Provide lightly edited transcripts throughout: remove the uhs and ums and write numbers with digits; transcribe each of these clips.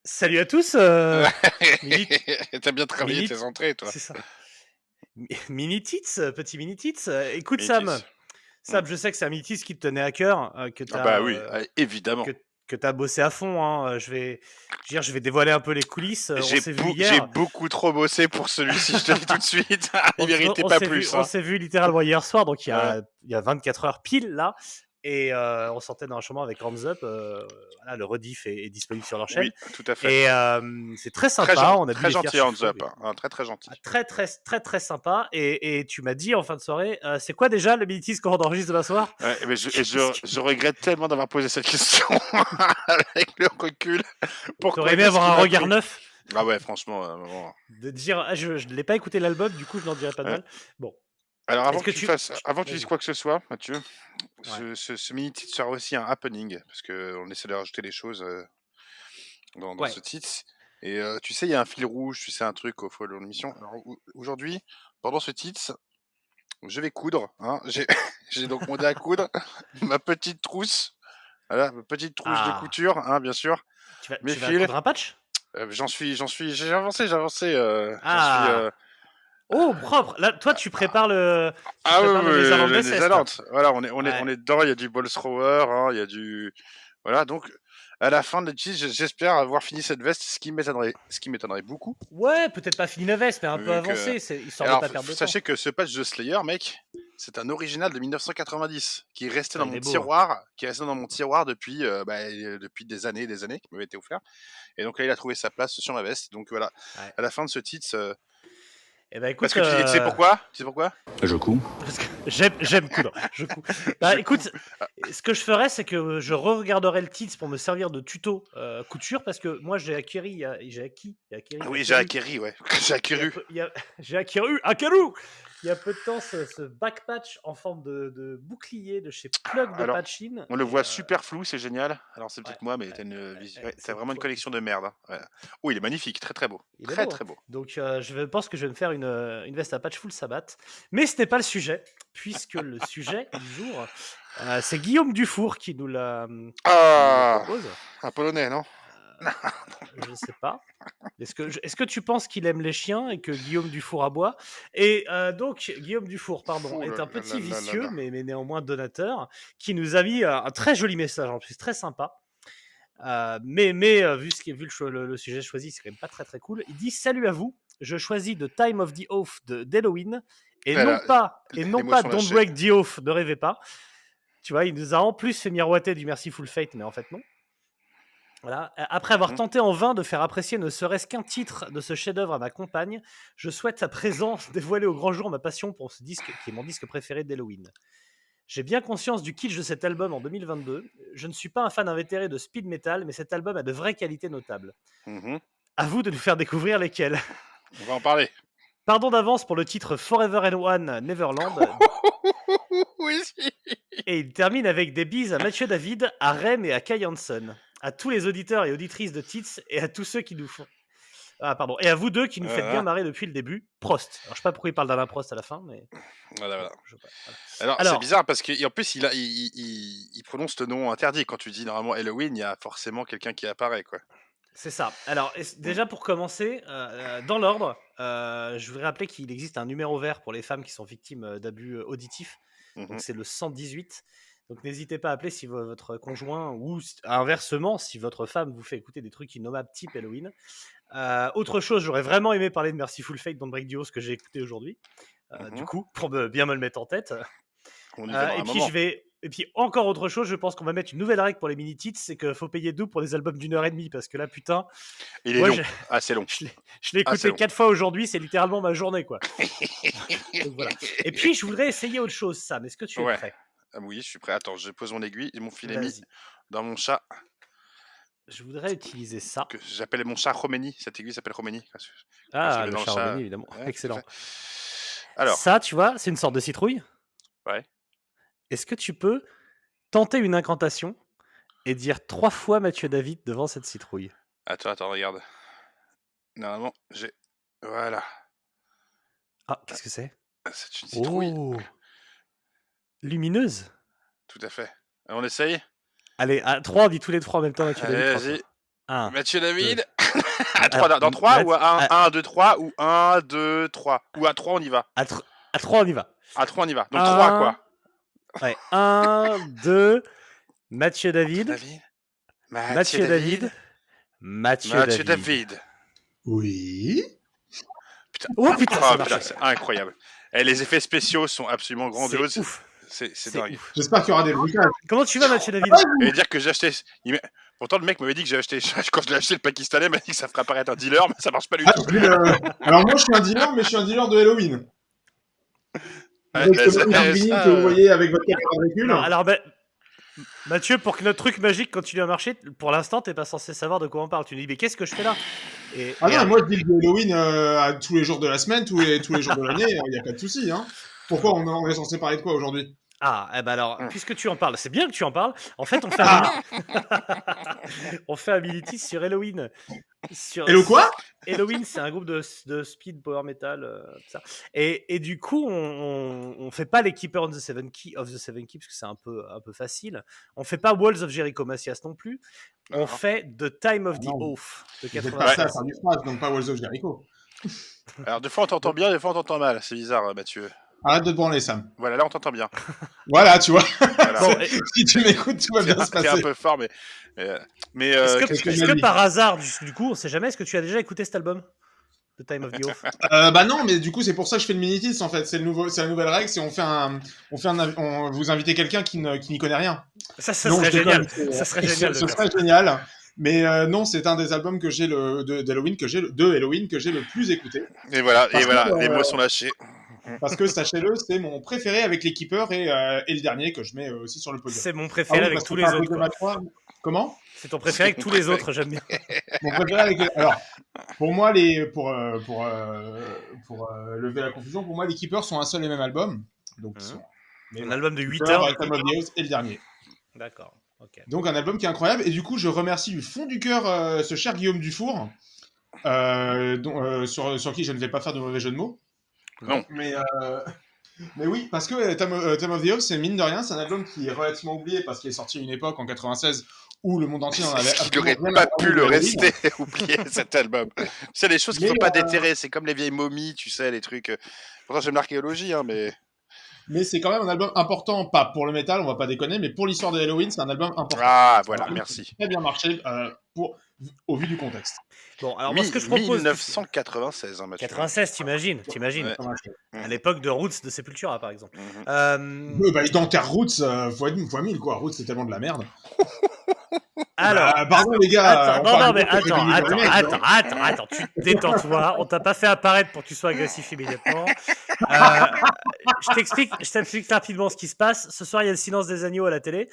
Salut à tous, mini T'as bien travaillé mini tes entrées, toi. c'est ça. Mini Tits, petit Mini Tits, écoute Métis. Mmh. Sam, je sais que c'est un Mini Tits qui te tenait à cœur, que tu Ah bah as, oui, ah évidemment. que tu bossé à fond, hein, je vais dévoiler un peu les coulisses, on s'est vu J'ai hier, beaucoup trop bossé pour celui-ci, je te le dis tout de suite. Il méritait pas plus, on hein. s'est vu littéralement hier soir, donc Ouais, il y a 24 heures pile là et on sortait d'un chemin avec Hands Up, voilà, le rediff est disponible sur leur chaîne oui, tout à fait. et c'est très sympa, on a bu Très les fiers gentil hands chiffons. up, hein, très, très Ah, gentil. très, très, très, très sympa. Et tu m'as dit en fin de soirée, c'est quoi déjà le mini qu'on enregistre demain soir? Ouais, mais Qu'est-ce que je regrette tellement d'avoir posé cette question avec le recul. t'aurais Pourquoi? aimé Qu'est-ce avoir qui un m'a regard pris? neuf? Ah ouais, franchement, bon. De dire, ah, je ne l'ai pas écouté l'album, du coup je n'en dirai pas de Ouais. mal. Bon, Alors est-ce que avant que tu dises vas-y. quoi que ce soit, Mathieu, Ouais. ce mini titre sera aussi un happening parce qu'on essaie de rajouter les choses, dans Ouais. ce titre et tu sais, il y a un fil rouge, tu sais, un truc au fil de l'émission. Alors aujourd'hui, pendant ce titre, je vais coudre, hein. J'ai j'ai donc mon dé à coudre, ma petite trousse, voilà, ma petite trousse de Ah, couture, hein, bien sûr, mes tu vas fils, coudre un patch? j'ai avancé, j'en suis, Ah! Oh, propre! Là, toi, tu ah oui, prépares le oui, Netherlands les SS, là. Néerlandes. Voilà, on Ouais. est dedans, il y a du Bolsrower, hein, il y a du voilà, donc à la fin de l'étude, j'espère avoir fini cette veste, ce qui m'étonnerait beaucoup, Ouais, peut-être pas fini la veste, mais un peu vu que avancé, c'est histoire de alors pas perdre de temps. sachez que ce patch de Slayer, mec, c'est un original de 1990 qui est resté Putain, dans il mon est beau, hein. tiroir, depuis, depuis des années, qui m'avait été offert et donc là, il a trouvé sa place sur ma veste, donc voilà, Ouais. à la fin de ce titre, Eh ben, parce écoute, que tu sais pourquoi? Tu sais pourquoi? Je couds. parce que j'aime coudre, je couds. Je Bah, couds. écoute, ce que je ferais, c'est que je re-regarderai le titre pour me servir de tuto, couture parce que moi Oui, j'ai acquéri acquéri, ouais. J'ai il y a acquéru. peu il y a j'ai acquéru un cadeau! Il y a peu de temps ce back patch en forme de bouclier de chez Plug de Alors, Patchin on le et voit super flou, c'est génial. Alors c'est ouais, peut-être moi, mais ouais, ouais, tu c'est vraiment une toi qui collection sais. de merde, hein. Ouais. Oh, il est magnifique, très, très beau. Il est Très, beau, hein. très beau. Donc je pense que je vais me faire une veste à patch full sabbat. Mais ce n'est pas le sujet, puisque le sujet du jour, c'est Guillaume Dufour qui nous le Ah! propose. Un polonais, non? Je ne sais pas. Est-ce que tu penses qu'il aime les chiens et que Guillaume Dufour aboie? Et donc Guillaume Dufour, pardon, Ouh est là un là là petit là là vicieux, là. mais néanmoins donateur, qui nous a mis un très joli message en plus, très sympa. Vu le sujet choisi, c'est quand même pas très très cool. Il dit: salut à vous, je choisis The Time of the Oath d'Halloween Voilà, et non pas l'émotion Don't lâchée. Break the Oath, ne rêvez pas. Tu vois, il nous a en plus fait miroiter du Merciful Fate, mais en fait non. Voilà. Après avoir Mmh. tenté en vain de faire apprécier ne serait-ce qu'un titre de ce chef-d'œuvre à ma compagne, je souhaite à présent dévoiler au grand jour ma passion pour ce disque qui est mon disque préféré d'Halloween. J'ai bien conscience du kitsch de cet album en 2022. Je ne suis pas un fan invétéré de speed metal, mais cet album a de vraies qualités notables. Mmh. À vous de nous faire découvrir lesquelles. On va en parler. Pardon d'avance pour le titre Forever and One Neverland. Oui. Et il termine avec des bises à Mathieu David, à Rem et à Kai Hansen. À tous les auditeurs et auditrices de Tits et à tous ceux qui nous font. Ah, pardon. Et à vous deux qui nous faites bien Voilà, marrer depuis le début. Prost. Alors, je sais pas pourquoi il parle d'Alain Prost à la fin, mais voilà, bon, voilà. je sais pas. Voilà. Alors, c'est Alors, bizarre parce qu'en plus, il prononce le nom interdit. Quand tu dis normalement Halloween, il y a forcément quelqu'un qui apparaît, quoi. c'est ça. Alors, Mmh. déjà pour commencer, dans l'ordre, je voudrais rappeler qu'il existe un numéro vert pour les femmes qui sont victimes d'abus auditifs. Donc, Mmh. c'est le 118. Donc, n'hésitez pas à appeler si votre conjoint ou inversement, si votre femme vous fait écouter des trucs innommables type Halloween. Autre chose, j'aurais vraiment aimé parler de Merciful Fate dans Break the House que j'ai écouté aujourd'hui. Du Mmh. coup, pour bien me le mettre en tête. On y viendra Et un puis moment. et puis encore autre chose, je pense qu'on va mettre une nouvelle règle pour les mini tits, c'est qu'il faut payer double pour des albums d'une heure et demie parce que là, putain, Il est moi, long, assez long, je l'ai assez écouté long. 4 fois aujourd'hui, c'est littéralement ma journée, quoi. Donc voilà. Et puis, je voudrais essayer autre chose, Sam. Est-ce que tu es Ouais. prêt? Ah oui, je suis prêt. Attends, je pose mon aiguille et mon filet mis Vas-y. dans mon chat, Je voudrais utiliser ça. que j'appelle mon chat Khomeini. Cette aiguille s'appelle Khomeini parce que quand je Ah, le mets le dans le chat Romani, chat, évidemment. ouais, tout à Excellent. fait. Alors, Ça, tu vois, c'est une sorte de citrouille. ouais. Est-ce que tu peux tenter une incantation et dire 3 fois Mathieu David devant cette citrouille? Attends, regarde. Normalement, j'ai voilà. Ah, qu'est-ce que c'est? C'est une citrouille, Oh! Lumineuse? tout à fait. On essaye? Allez, à 3, on dit tous les 3 en même temps Mathieu David Allez, 3 vas-y. fois. Un, Mathieu deux, David. 3, Alors, dans 3 ou à, 1, 2, 3 ou 1, 2, 3 ou à 3 on y va. à 3, on y va. À 3 on y va. Donc 3 quoi. Ouais, 1, 2, Mathieu Mathieu David. David. Mathieu Mathieu David. David. Mathieu Mathieu David. David. Oui. Putain. Oh putain, ça Oh marche. putain, c'est incroyable. Et les effets spéciaux sont absolument C'est grandioses. ouf. C'est dingue. Ouf. J'espère qu'il y aura des bruitages. Comment tu vas, Mathieu David? Et dire que j'ai acheté. Pourtant, le mec m'avait dit que j'ai acheté. Quand je l'ai acheté, le Pakistanais m'a dit que ça ferait apparaître un dealer, mais ça marche pas du Ah, tout. Alors moi je suis un dealer, mais je suis un dealer de Halloween. Ouais, Avec mais le ça, Lamborghini ça, que vous voyez avec votre caméra de recul. Non, alors, Mathieu, pour que notre truc magique continue à marcher, pour l'instant, t'es pas censé savoir de quoi on parle. Tu nous dis, mais qu'est-ce que je fais là? Ah non, moi je dis de Halloween à tous les jours de la semaine, tous les jours de l'année, il n'y a pas de souci. Hein. Pourquoi on est censé parler de quoi aujourd'hui? Ah, eh ben alors, puisque tu en parles, c'est bien que tu en parles. En fait, on fait un mini sur Halloween. Hello quoi? Halloween, c'est un groupe de speed power metal, ça. Et du coup, on fait pas les Keeper of the Seven Keys parce que c'est un peu facile. On fait pas Walls of Jericho Macias non plus. On fait The Time of the Oath de Vous êtes passé à 96. faire du phrase, donc pas Walls of Jericho. Alors, des fois on t'entend bien, des fois on t'entend mal. C'est bizarre, Mathieu. Arrête de te branler, Sam. Voilà, là on t'entend bien. Voilà, tu vois. Voilà. Bon, Si tu m'écoutes, tout va bien se C'est un passer. peu fort, mais est-ce que par hasard, du coup, on sait jamais, est-ce que tu as déjà écouté cet album The Time of the Oath? Bah non, mais du coup c'est pour ça que je fais le mini-tips en fait. C'est la nouvelle règle, c'est on vous invitez quelqu'un qui n'y connaît rien. Ça Non, serait je déconne, génial. Ça serait génial. Ce serait génial. Mais non, c'est un des albums que j'ai d'Halloween que j'ai le plus écouté. Et voilà, Parce que, les mots sont lâchés. Parce que sachez-le, c'est mon préféré avec les Keepers et le dernier que je mets aussi sur le podium. C'est mon préféré avec tous les autres. Comment? C'est ton préféré avec tous les autres, j'aime bien. Mon préféré avec Alors, pour moi, pour lever la confusion, pour moi, les Keepers sont un seul et même album. Donc, un album de 8 heures. Time of the Oath et le dernier. D'accord. Okay. Donc, un album qui est incroyable. Et du coup, je remercie du fond du cœur ce cher Guillaume Dufour, sur qui je ne vais pas faire de mauvais jeu de mots. Non. Mais oui, parce que Time of the Oath, c'est mine de rien, c'est un album qui est relativement oublié parce qu'il est sorti à une époque en 96 où le monde entier en avait. Il n'aurait pas pu le rester oublié cet album. C'est des choses qu'il ne faut pas déterrer. C'est comme les vieilles momies, tu sais, les trucs. Pourtant, j'aime l'archéologie, hein, mais. Mais c'est quand même un album important, pas pour le métal, on va pas déconner, mais pour l'histoire de Halloween, c'est un album important. Ah, voilà, merci. Très bien marché au vu du contexte. Bon, alors moi, ce que je propose. 1996, hein, Mathieu. 96, t'imagines Ouais. À l'époque de Roots de Sepultura, par exemple. Il enterre Roots fois 1000, quoi. Roots, c'est tellement de la merde. Alors, pardon les gars. Attends, tu détends-toi. On t'a pas fait apparaître pour que tu sois agressif immédiatement. Je t'explique rapidement ce qui se passe. Ce soir, il y a le silence des agneaux à la télé.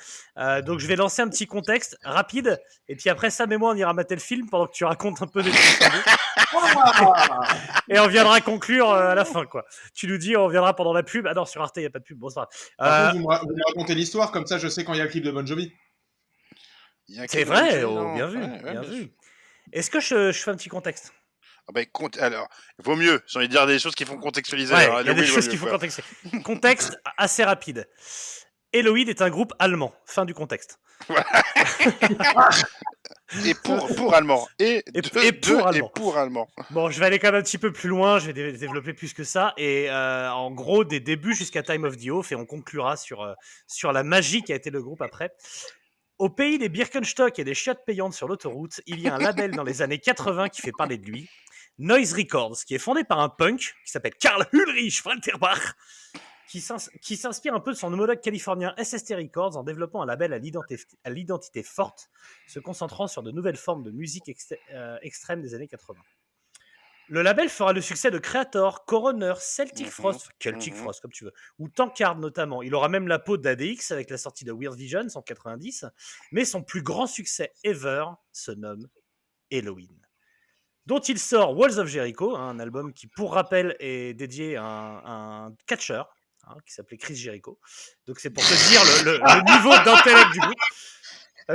Donc, je vais lancer un petit contexte rapide. Et puis après, Sam et moi, on ira mater le film pendant que tu racontes un peu des trucs. Et on viendra conclure à la fin, quoi. Tu nous dis, on viendra pendant la pub. Ah non, sur Arte, il n'y a pas de pub. Bon, c'est pas grave. Vous me racontez l'histoire, comme ça, je sais quand il y a le clip de Bon Jovi. C'est vrai, bien vu, bien vu. Est-ce que je fais un petit contexte? Alors, il vaut mieux, j'ai envie de dire des choses qui font contextualiser. Ouais, il y a des choses qui font contextualiser. Contexte assez rapide. Helloween est un groupe allemand. Fin du contexte. Et pour allemand. Et pour allemand. Bon, je vais aller quand même un petit peu plus loin, je vais développer plus que ça. Et en gros, des débuts jusqu'à Time of the Oath, et on conclura sur la magie qui a été le groupe après. Au pays des Birkenstock et des chiottes payantes sur l'autoroute, il y a un label dans les années 80 qui fait parler de lui, Noise Records, qui est fondé par un punk qui s'appelle Karl Ulrich Falterbach, qui s'inspire un peu de son homologue californien SST Records en développant un label à l'identité forte, se concentrant sur de nouvelles formes de musique extrême des années 80. Le label fera le succès de Creator, Coroner, Celtic Frost, comme tu veux, ou Tankard notamment. Il aura même la peau d'ADX avec la sortie de Weird Visions en 90, mais son plus grand succès ever se nomme Helloween, dont il sort Walls of Jericho, un album qui, pour rappel, est dédié à un catcheur qui s'appelait Chris Jericho. Donc c'est pour te dire le niveau d'intellect du groupe.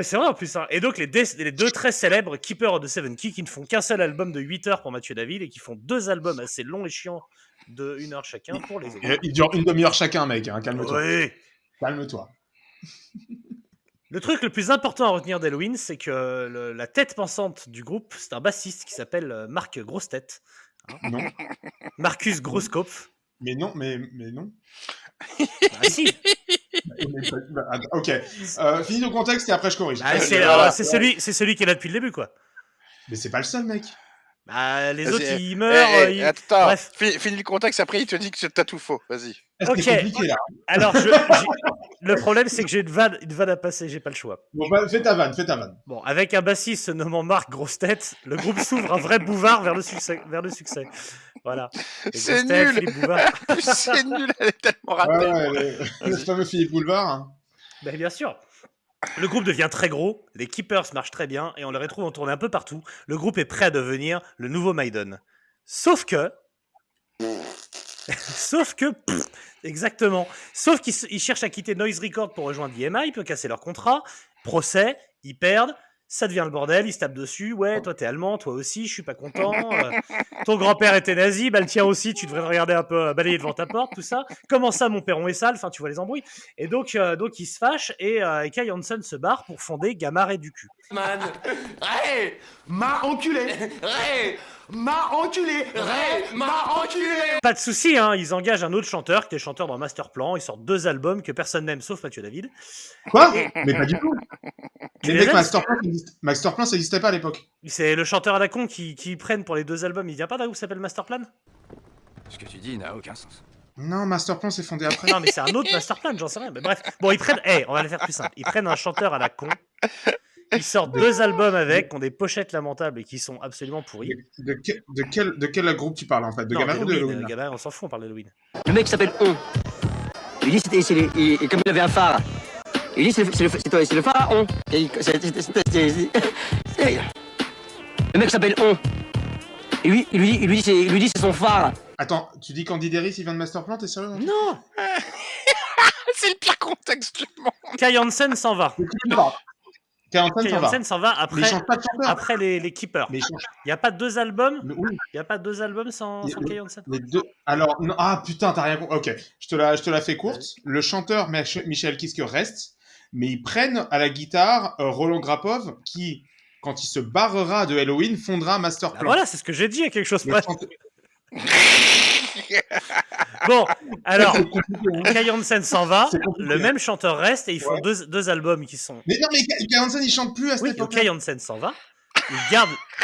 C'est vrai en plus. Et donc les deux très célèbres Keeper of the Seven Keys qui ne font qu'un seul album de 8 heures pour Mathieu David et qui font 2 albums assez longs et chiants de 1 heure chacun pour les autres. Ils durent une demi-heure chacun, mec. Calme-toi. Oui. Calme-toi. Le truc le plus important à retenir d'Halloween, c'est que la tête pensante du groupe, c'est un bassiste qui s'appelle Marc Grossetête. Non. Marcus Grosskopf. Mais non, mais non. Ah si. Ok. Finis le contexte et après je corrige. Ah, c'est celui qui est là depuis le début, quoi. Mais c'est pas le seul, mec. Bah, les Vas-y, autres, ils meurent. Attends, Bref. finis le contexte, après il te dit que t'as tout faux. Vas-y. C'est compliqué là. Alors, le problème, c'est que j'ai une vanne à passer, j'ai pas le choix. Bon, bah, fais ta vanne. Bon, avec un bassiste se nommant Marc Grossetête, le groupe s'ouvre un vrai bouvard vers le succès. Voilà. Et C'est Grossetête, nul. Philippe Bouvard. C'est nul, elle est tellement ratée. Ouais, le fameux Philippe Boulevard. Hein. Ben, bien sûr. Le groupe devient très gros, les Keepers marchent très bien et on les retrouve en tournée un peu partout. Le groupe est prêt à devenir le nouveau Maiden. Sauf que, exactement. Sauf qu'ils cherchent à quitter Noise Record pour rejoindre EMI, ils peuvent casser leur contrat. Procès, ils perdent. Ça devient le bordel, ils se tapent dessus. Ouais, toi t'es allemand, toi aussi, je suis pas content. Ton grand-père était nazi, bah le tien aussi, tu devrais regarder un peu balayer devant ta porte, tout ça. Comment ça, mon perron est sale? Enfin, tu vois les embrouilles. Et donc ils se fâchent et Kai Hansen se barre pour fonder Gamma Ray du cul. Man, Ray, m'a enculé, Ray, m'a enculé, Ray, m'a enculé. Pas de souci, hein, ils engagent un autre chanteur qui est chanteur dans Masterplan. Ils sortent 2 albums que personne n'aime sauf Mathieu David. Quoi? Mais pas du tout. Tu Mais les mec, aimes Masterplan, ça n'existait pas à l'époque. C'est le chanteur à la con qui prennent pour les 2 albums. Il vient pas d'un groupe qui s'appelle Masterplan? Ce que tu dis n'a aucun sens. Non, Masterplan s'est fondé après. Non, mais c'est un autre Masterplan, j'en sais rien. Mais bref, bon, ils prennent. On va le faire plus simple. Ils prennent un chanteur à la con. Ils sortent 2 albums avec, qui ont des pochettes lamentables et qui sont absolument pourris. De quel groupe tu parles en fait? De Gamma ou de Halloween? Gamma, on s'en fout, on parle d'Halloween. Le mec s'appelle On. Il dit et comme il avait un phare. Il dit c'est le phare à On. Le mec s'appelle On. Et lui, il lui dit c'est son phare. Attends, tu dis qu'Andy Deris il vient de Masterplan, t'es sérieux? Non. C'est le pire contexte du monde. Kai Hansen s'en va. Kai Hansen s'en va après les Keepers. Il n'y a pas 2 albums. Oui. Il n'y a pas 2 albums sans Kai Hansen. Les 2. Alors, non, putain, t'as rien compris. Ok, je te la fais courte. Le chanteur Michel Kiske reste, mais ils prennent à la guitare Roland Grapov qui, quand il se barrera de Halloween, fondera Masterplan. Bah voilà, c'est ce que j'ai dit, il y a quelque chose près. Bon, alors, Kai Hansen s'en va, le même chanteur reste et ils font 2 albums qui sont... Mais non, mais Kai Hansen il chante plus à cette époque. Kai Hansen s'en va,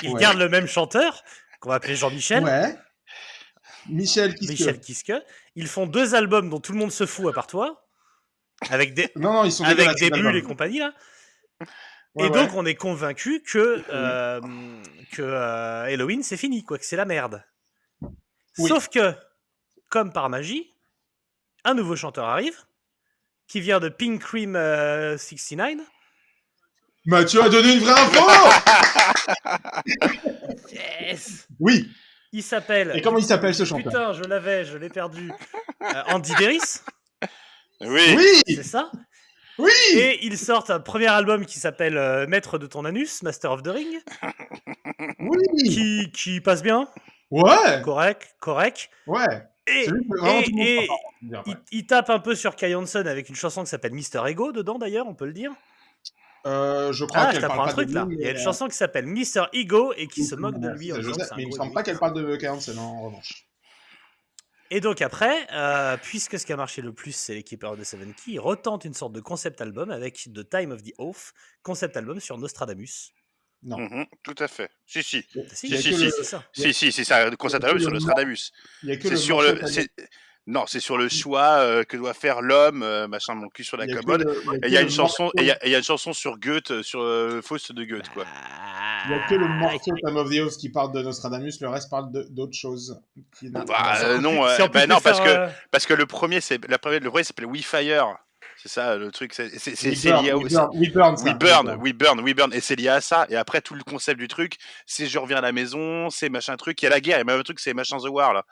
il garde le même chanteur, qu'on va appeler Jean-Michel. Ouais. Michel Kiske. Ils font 2 albums dont tout le monde se fout à part toi, avec des, non, ils sont avec des bulles et compagnie là. Ouais, donc on est convaincu que Halloween c'est fini, quoi, que c'est la merde. Oui. Sauf que, comme par magie, un nouveau chanteur arrive, qui vient de Pink Cream 69. Bah, tu as donné une vraie info. Yes. Oui. Il s'appelle... Et comment il s'appelle ce chanteur? Putain, je l'ai perdu. Andy Deris. Oui. C'est ça. Oui. Et ils sortent un premier album qui s'appelle Maître de ton anus, Master of the Ring. Oui. Qui passe bien. Ouais. Correct. Ouais. Et il tape un peu sur Kai Hansen avec une chanson qui s'appelle Mister Ego dedans d'ailleurs, on peut le dire. Je crois qu'elle t'apprends parle un truc pas là. De lui, il y a une chanson qui s'appelle Mister Ego et qui se moque de lui. Mais il me semble pas qu'elle parle de Kai Hansen en revanche. Et donc après, puisque ce qui a marché le plus, c'est les Keepers of the Seven Keys, ils retentent une sorte de concept album avec The Time of the Oath, concept album sur Nostradamus. Non. Tout à fait. Si. C'est ça. C'est ça, le concept album sur Nostradamus. C'est sur le... Non, c'est sur le choix que doit faire l'homme, machin, mon cul sur la commode. Et il y a une chanson, et il y a une chanson sur Goethe, sur Faust de Goethe, quoi. Il n'y a que le morceau Time of the Oath qui parle de Nostradamus, le reste parle d'autres choses. Non, parce que le premier s'appelle We Fire. C'est ça le truc, c'est lié à We Burn, et c'est lié à ça. Et après tout le concept du truc, c'est je reviens à la maison, c'est machin truc, il y a la guerre, et même un truc c'est machin The War là.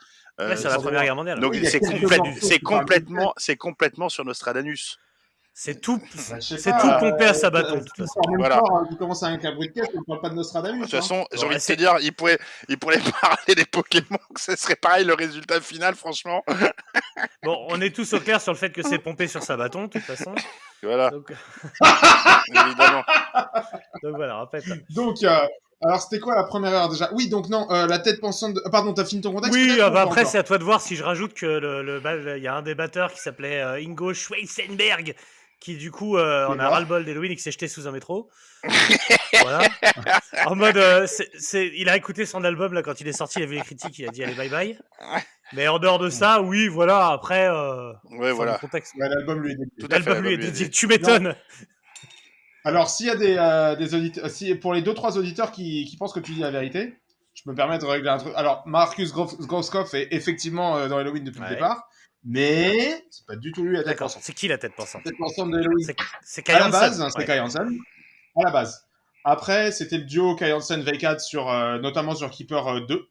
C'est la Première Guerre mondiale. Donc c'est complètement sur Nostradamus. C'est tout, Bah, je sais c'est pas, tout pompé à Sabaton, de toute façon. Voilà. Tu commences avec un bruit de caisse, on parle pas de De Nostradamus. toute façon, j'ai Bon, envie de te c'est- dire, il pourrait parler des Pokémon, que ce serait pareil le résultat final, franchement. Bon, on est tous au clair sur le fait que c'est pompé sur Sabaton, de toute façon. Voilà, Donc, évidemment. donc voilà, répète. Donc, alors c'était quoi la première heure déjà? Oui, donc non, la tête pensante. Pardon, t'as fini ton contexte? Oui, peut-être, ou pas après encore c'est à toi de voir si je rajoute que il y a un des batteurs qui s'appelait Ingo Schweizenberg qui du coup en a mort. ras-le-bol d'Halloween et qui s'est jeté sous un métro. Voilà. En mode, il a écouté son album là quand il est sorti, il a vu les critiques, il a dit allez bye bye. Mais en dehors de ça, oui, voilà. Après, Ouais, fin voilà. du contexte. Ouais, l'album lui est dédié. Tout à fait. L'album lui est l'album dédié. Tu m'étonnes. Alors, s'il y a des auditeurs, pour les 2-3 auditeurs qui pensent que tu dis la vérité, je me permets de régler un truc. Alors, Marcus Groskopf est effectivement dans Halloween depuis le Ouais. départ, mais c'est pas du tout lui la tête D'accord. pensante. C'est qui la tête pensante? La tête pensante de Halloween. C'est Kai À la Hansen. base, c'est Ouais. Kai Hansen. À la base. Après, c'était le duo Kai Hansen V4 sur, notamment sur Keeper 2.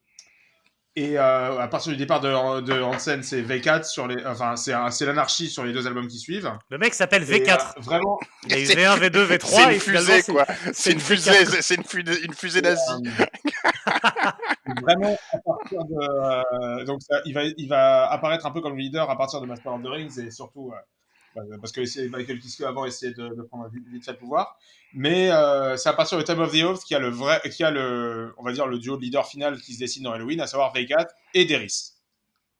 Et à partir du départ de Hansen, c'est V4 sur les, enfin, c'est l'anarchie sur les 2 albums qui suivent. Le mec s'appelle Et, V4. vraiment, Il a eu C'est- V1, V2, V3 C'est et une finalement fusée, quoi. C'est une V4. fusée, c'est une fusée nazie. vraiment à partir de donc ça, il va apparaître un peu comme leader à partir de Master of the Rings et surtout parce que Michael Kiske avant essayait de prendre vite fait le pouvoir, mais c'est à partir de Time of the Oath qu'il y a on va dire le duo de leader final qui se dessine dans Halloween, à savoir V4 et Derris.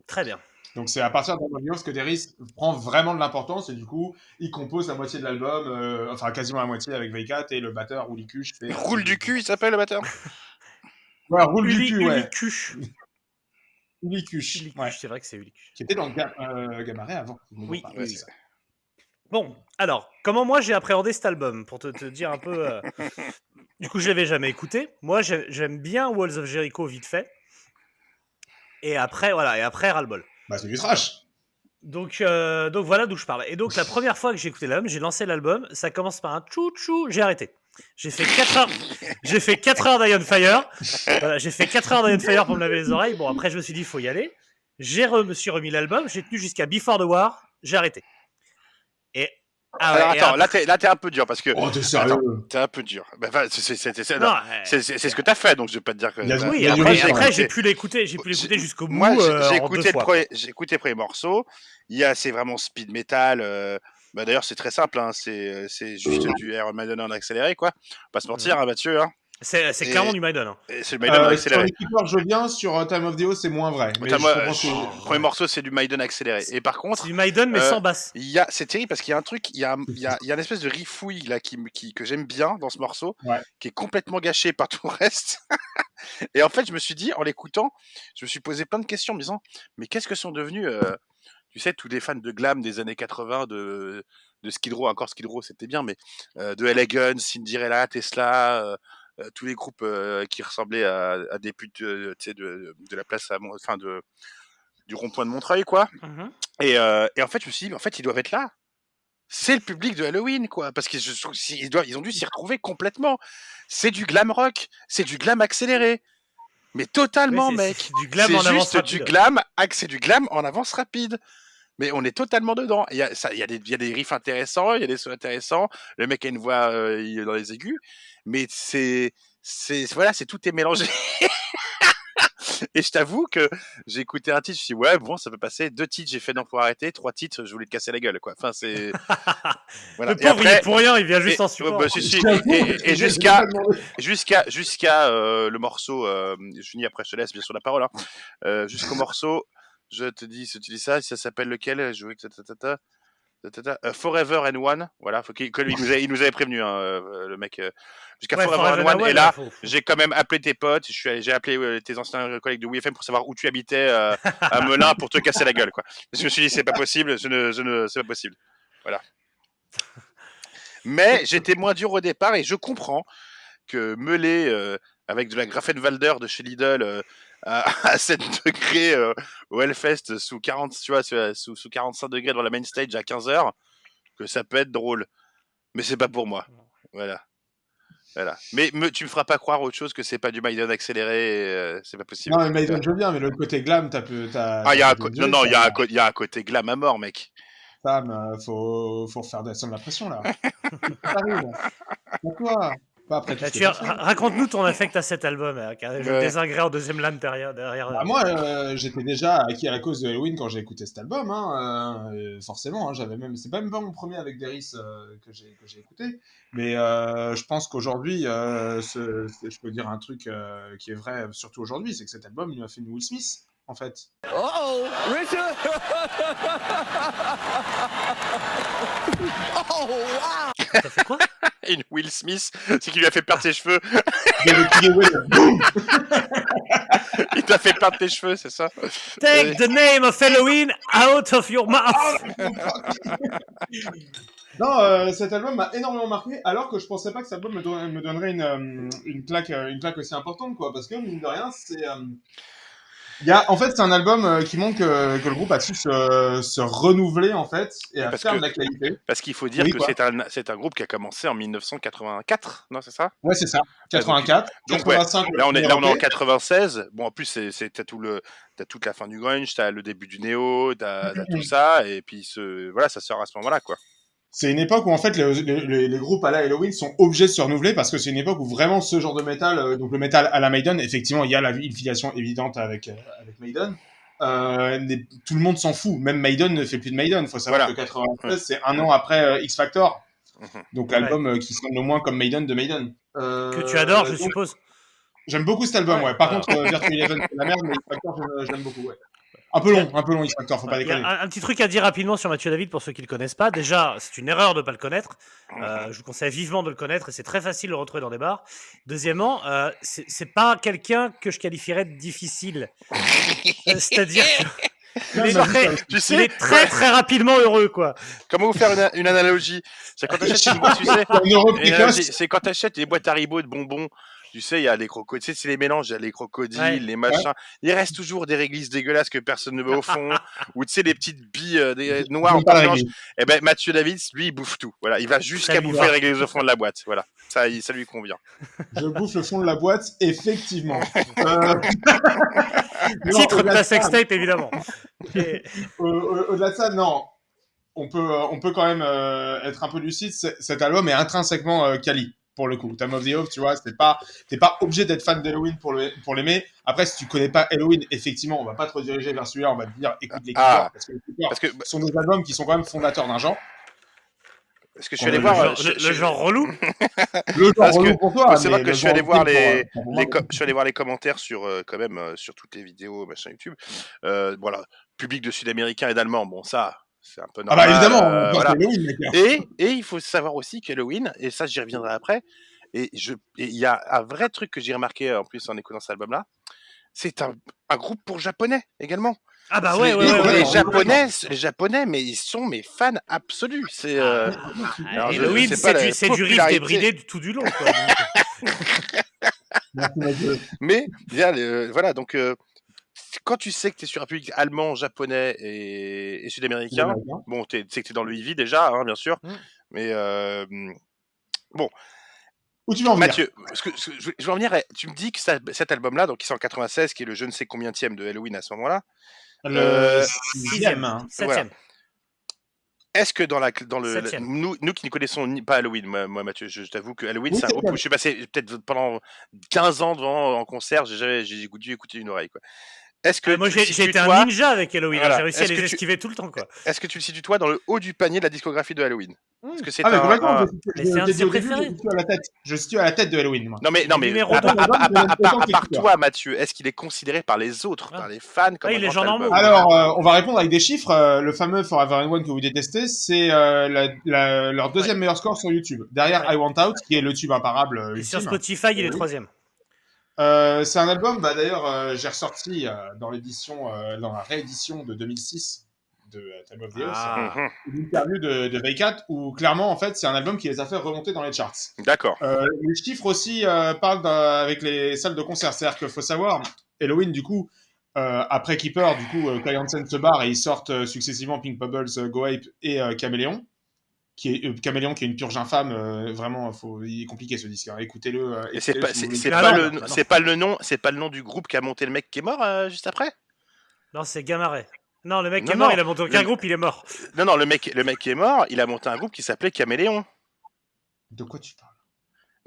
Très bien. Donc c'est à partir de Time of the Oath que Derris prend vraiment de l'importance et du coup il compose la moitié de l'album, enfin quasiment la moitié avec V4 et le batteur Uli Kush. Roule du cul, il s'appelle le batteur. Ouais, roule du cul, ouais. Ulicuche. Uli Kush, Ulicuche, ouais. c'est vrai que c'est Ulicuche. Qui était dans Gamma Ray avant. Oui, Enfin, oui, ouais, oui. c'est ça. Bon, alors, comment moi j'ai appréhendé cet album pour te dire un peu. Du coup, je l'avais jamais écouté. Moi, j'aime bien Walls of Jericho vite fait. Et après, voilà, et après ras-le-bol. Bah, c'est du trash. Donc voilà d'où je parle. Et donc la première fois que j'ai écouté l'album, j'ai lancé l'album. Ça commence par un chou-chou. J'ai arrêté. J'ai fait 4 heures. J'ai fait 4 heures d'Iron Fire. Voilà, j'ai fait 4 heures d'Iron Fire pour me laver les oreilles. Bon, après, je me suis dit, il faut y aller. Me suis remis l'album. J'ai tenu jusqu'à Before the War. J'ai arrêté. Et. Alors et attends, là t'es un peu dur parce que. Oh, t'es sérieux? Attends, t'es un peu dur. Bah, c'est Non, ce que t'as fait, donc je vais pas te dire que. Il y a- oui, il y a du après, risque, après ouais. j'ai pu l'écouter. J'ai pu l'écouter jusqu'au bout. Moi, j'ai en écouté 2 fois. j'ai écouté les premiers morceaux. C'est vraiment speed metal. Bah d'ailleurs, c'est très simple. Hein, c'est juste du Iron Maiden en accéléré, quoi. Pas se mentir, hein, Mathieu. Hein. C'est Et- clairement du Maiden. Hein. Et c'est le Maiden en Sur accéléré. les Keepers, je viens. Sur Time of the Oath, c'est moins vrai. Mais je comprends ce que- Le premier morceau, c'est du Maiden accéléré. Et par C'est contre, du Maiden, mais sans basse. c'est terrible parce qu'il y a un truc, il y a une espèce de riffouille là que j'aime bien dans ce morceau, Ouais. qui est complètement gâché par tout le reste. Et en fait, je me suis dit, en l'écoutant, je me suis posé plein de questions en me disant, mais qu'est-ce que sont devenus, tu sais, tous les fans de glam des années 80, de Skid Row, encore Skid Row, c'était bien, mais de Elegance, Cinderella, Tesla, tous les groupes qui ressemblaient à des putes tu sais, de la place, du rond-point de Montreuil, quoi. Mhm. Et en fait, je me suis dit, mais en fait, ils doivent être là. C'est le public de Halloween, quoi. Parce qu'ils ont dû s'y retrouver complètement. C'est du glam rock, c'est du glam accéléré. Mais totalement, Oui, mec. c'est du glam en C'est avance juste rapide. c'est du glam en avance rapide. Mais on est totalement dedans. Il y a des riffs intéressants, il y a des sons intéressants. Le mec a une voix il est dans les aigus. Mais voilà, tout est mélangé. Et je t'avoue que j'ai écouté un titre, je me suis dit, ouais, bon, ça peut passer. 2 titres, j'ai fait non pour arrêter. 3 titres, je voulais te casser la gueule, quoi. Enfin, c'est. Voilà. Le pauvre, il est pour rien, il vient juste en support. Bah, si. J'avoue, Et j'ai jusqu'à pas demandé. le morceau, je finis après, je te laisse bien sûr la parole. Hein. Jusqu'au morceau, je te dis ça s'appelle lequel? Je jouais Forever and One, voilà, il nous avait prévenu, hein, le mec, jusqu'à Ouais, Forever and One. Et One, là, faut- j'ai quand même appelé tes potes, j'ai appelé tes anciens collègues de WFM pour savoir où tu habitais à Melun pour te casser la gueule, quoi. Je me suis dit, c'est pas possible, c'est pas possible. Voilà. Mais j'étais moins dur au départ et je comprends que Meulé avec de la Grafenwalder de chez Lidl à 7 degrés au Hellfest sous 40, tu vois, sous 45 degrés dans la main stage à 15h, que ça peut être drôle. Mais c'est pas pour moi. Voilà. Mais tu me feras pas croire autre chose que c'est pas du Maiden accéléré, c'est pas possible. Non, mais Maiden, je veux bien, mais le côté glam, Il y a un côté glam à mort, mec. Sam, faut faire descendre la pression là. Ça arrive. Pourquoi pas après tout Bah, ce que t'as fait. raconte-nous ton affect à cet album, qui a le Ouais. désingré en deuxième lame derrière. Bah, moi, j'étais déjà acquis à la cause de Halloween quand j'ai écouté cet album, forcément. C'est pas même pas mon premier avec Deris que j'ai écouté, mais je pense qu'aujourd'hui, je peux dire un truc qui est vrai, surtout aujourd'hui, c'est que cet album, il m'a fait une Will Smith, en fait. Oh, Richard! Oh, wow! T'as fait quoi? Une Will Smith, c'est qu'il lui a fait perdre ses cheveux. Il t'a fait perdre tes cheveux, c'est ça? Take the name of Halloween out of your mouth. Non, cet album m'a énormément marqué, alors que je pensais pas que cet album me donnerait une claque aussi importante, quoi, parce que mine de rien, en fait, c'est un album qui montre que le groupe a su se renouveler, en fait, et à Parce faire que- de la qualité. Parce qu'il faut dire Oui, que quoi. c'est un groupe qui a commencé en 1984, non, c'est ça? Ouais, c'est ça. 84, donc, ouais, 85. Là, on est en EP. 96. Bon, en plus, t'as toute la fin du grunge, t'as le début du néo, t'as tout ça, et puis voilà, ça sort à ce moment-là, quoi. C'est une époque où en fait les groupes à la Halloween sont obligés de se renouveler parce que c'est une époque où vraiment ce genre de métal, donc le métal à la Maiden, effectivement il y a une filiation évidente avec Maiden. Tout le monde s'en fout, même Maiden ne fait plus de Maiden. Il faut savoir Voilà. que 96 c'est un an après X Factor, Mhm. donc l'album qui sonne le moins comme Maiden de Maiden. Que tu adores, je donc, suppose. J'aime beaucoup cet album, Ouais. ouais. Par Alors. contre, Virtual Eleven c'est la merde, mais X Factor j'aime beaucoup, ouais. Un peu long X Factor, faut pas Il y a déconner. un petit truc à dire rapidement sur Mathieu David pour ceux qui le connaissent pas. Déjà, c'est une erreur de pas le connaître. Je vous conseille vivement de le connaître et c'est très facile de le retrouver dans des bars. Deuxièmement, c'est pas quelqu'un que je qualifierais de difficile. C'est-à-dire qu'il Tu il sais, est très très rapidement heureux, quoi. comment vous faire une analogie? C'est quand t'achètes une boîte, tu sais, En Europe, une analogie, c'est quand t'achètes des boîtes Haribo de bonbons. Tu sais, il y a les crocodiles, tu sais, c'est les mélanges, il y a les crocodiles, Ouais. les machins. Il reste toujours des réglisses dégueulasses que personne ne met au fond, ou tu sais, des petites billes noires en J'aime pas la mélange. réglisse. Eh ben, Mathieu David, lui, il bouffe tout. Voilà, il va jusqu'à Ça lui bouffer va. les réglisses au fond de la boîte. Voilà, ça lui convient. Je bouffe le fond de la boîte, effectivement. Non, Titre de au-delà ta ça, sextape, évidemment. Et- Au-delà de ça, non. On peut quand même être un peu lucide. Cet album est intrinsèquement quali, pour le coup. Time of the Oath, tu vois, t'es pas obligé d'être fan d'Halloween pour l'aimer. Après, si tu connais pas Halloween, effectivement, on va pas te rediriger vers celui-là. On va te dire, écoute les Keepers, parce que les Keepers Parce que, sont des albums qui sont quand même fondateurs d'un genre. parce que je suis allé Le voir. le genre relou. Le genre Parce que relou pour toi. faut savoir mais que le je suis allé genre voir utile pour moi. je suis allé voir les commentaires sur quand même sur toutes les vidéos machin YouTube. Voilà, public de Sud-Américains et d'Allemands. Bon, ça, c'est un peu Ah normal. bah évidemment, voilà. c'est Halloween, mec. Et il faut savoir aussi qu'Halloween, et ça j'y reviendrai après. Et il y a un vrai truc que j'ai remarqué en plus en écoutant cet album-là. C'est un groupe pour Japonais également. Ah bah Les, ouais. les Japonais, mais ils sont mes fans absolus. C'est alors, Halloween, je sais pas c'est la du riff popularité. débridé tout du long, quoi. Merci, Mathieu. Mais voilà, donc quand tu sais que tu es sur un public allemand, japonais et sud-américain, bon, tu sais que tu es dans le Eevee déjà, hein, bien sûr, mais bon. Où tu veux en venir? Mathieu, je vais en venir, tu me dis que cet album-là, donc qui est en 96, qui est le je ne sais combienième de Halloween à ce moment-là, Le sixième, hein. septième. est-ce que dans le Septième. nous qui ne connaissons pas Halloween, moi Mathieu, je t'avoue que Halloween, Oui, c'est un groupe où je suis passé peut-être pendant 15 ans devant en concert, j'ai dû écouter une oreille, quoi. Est-ce que Moi, tu le j'ai situes, été un toi, ninja avec Halloween. voilà, J'ai réussi à est-ce les que tu- esquiver tout le temps, quoi. est-ce que tu le situes toi dans le haut du panier de la discographie de Halloween? Est-ce que c'est Ah mais complètement, Mais c'est un de ses préférés. Je situe à la tête de Halloween, moi. Non mais Numéro à deux. part toi Mathieu, est-ce qu'il est considéré par les autres, par les fans comme Oui, un les grand gens album? normaux. Alors, on va répondre avec des chiffres. Le fameux Forever and One que vous détestez, c'est leur deuxième meilleur score sur YouTube. Derrière Ouais. I Want Out, qui est le tube imparable Et sur ultime. Spotify, il est troisième. C'est un album, d'ailleurs, j'ai ressorti dans la réédition de 2006 de Time of the Oath, Mhm. une interview de Veikat où clairement, en fait, c'est un album qui les a fait remonter dans les charts. D'accord. Les chiffres aussi parlent avec les salles de concert. C'est-à-dire qu'il faut savoir, Halloween, du coup, après Keeper, du coup, Kai Hansen se barre et ils sortent successivement Pink Bubbles, Go Ape et Caméléon. Caméléon qui est une purge infâme, vraiment, il est compliqué ce disque. Hein. Écoutez-le. Et c'est écoutez-le pas, si vous c'est voulez. pas non, le, bah non. c'est pas le nom du groupe qui a monté le mec qui est mort juste après? Non, c'est Gamaret. Non, le mec qui Non, est mort, non, il a monté aucun le- groupe, il est mort. Non, le mec qui est mort, il a monté un groupe qui s'appelait Caméléon. De quoi tu parles?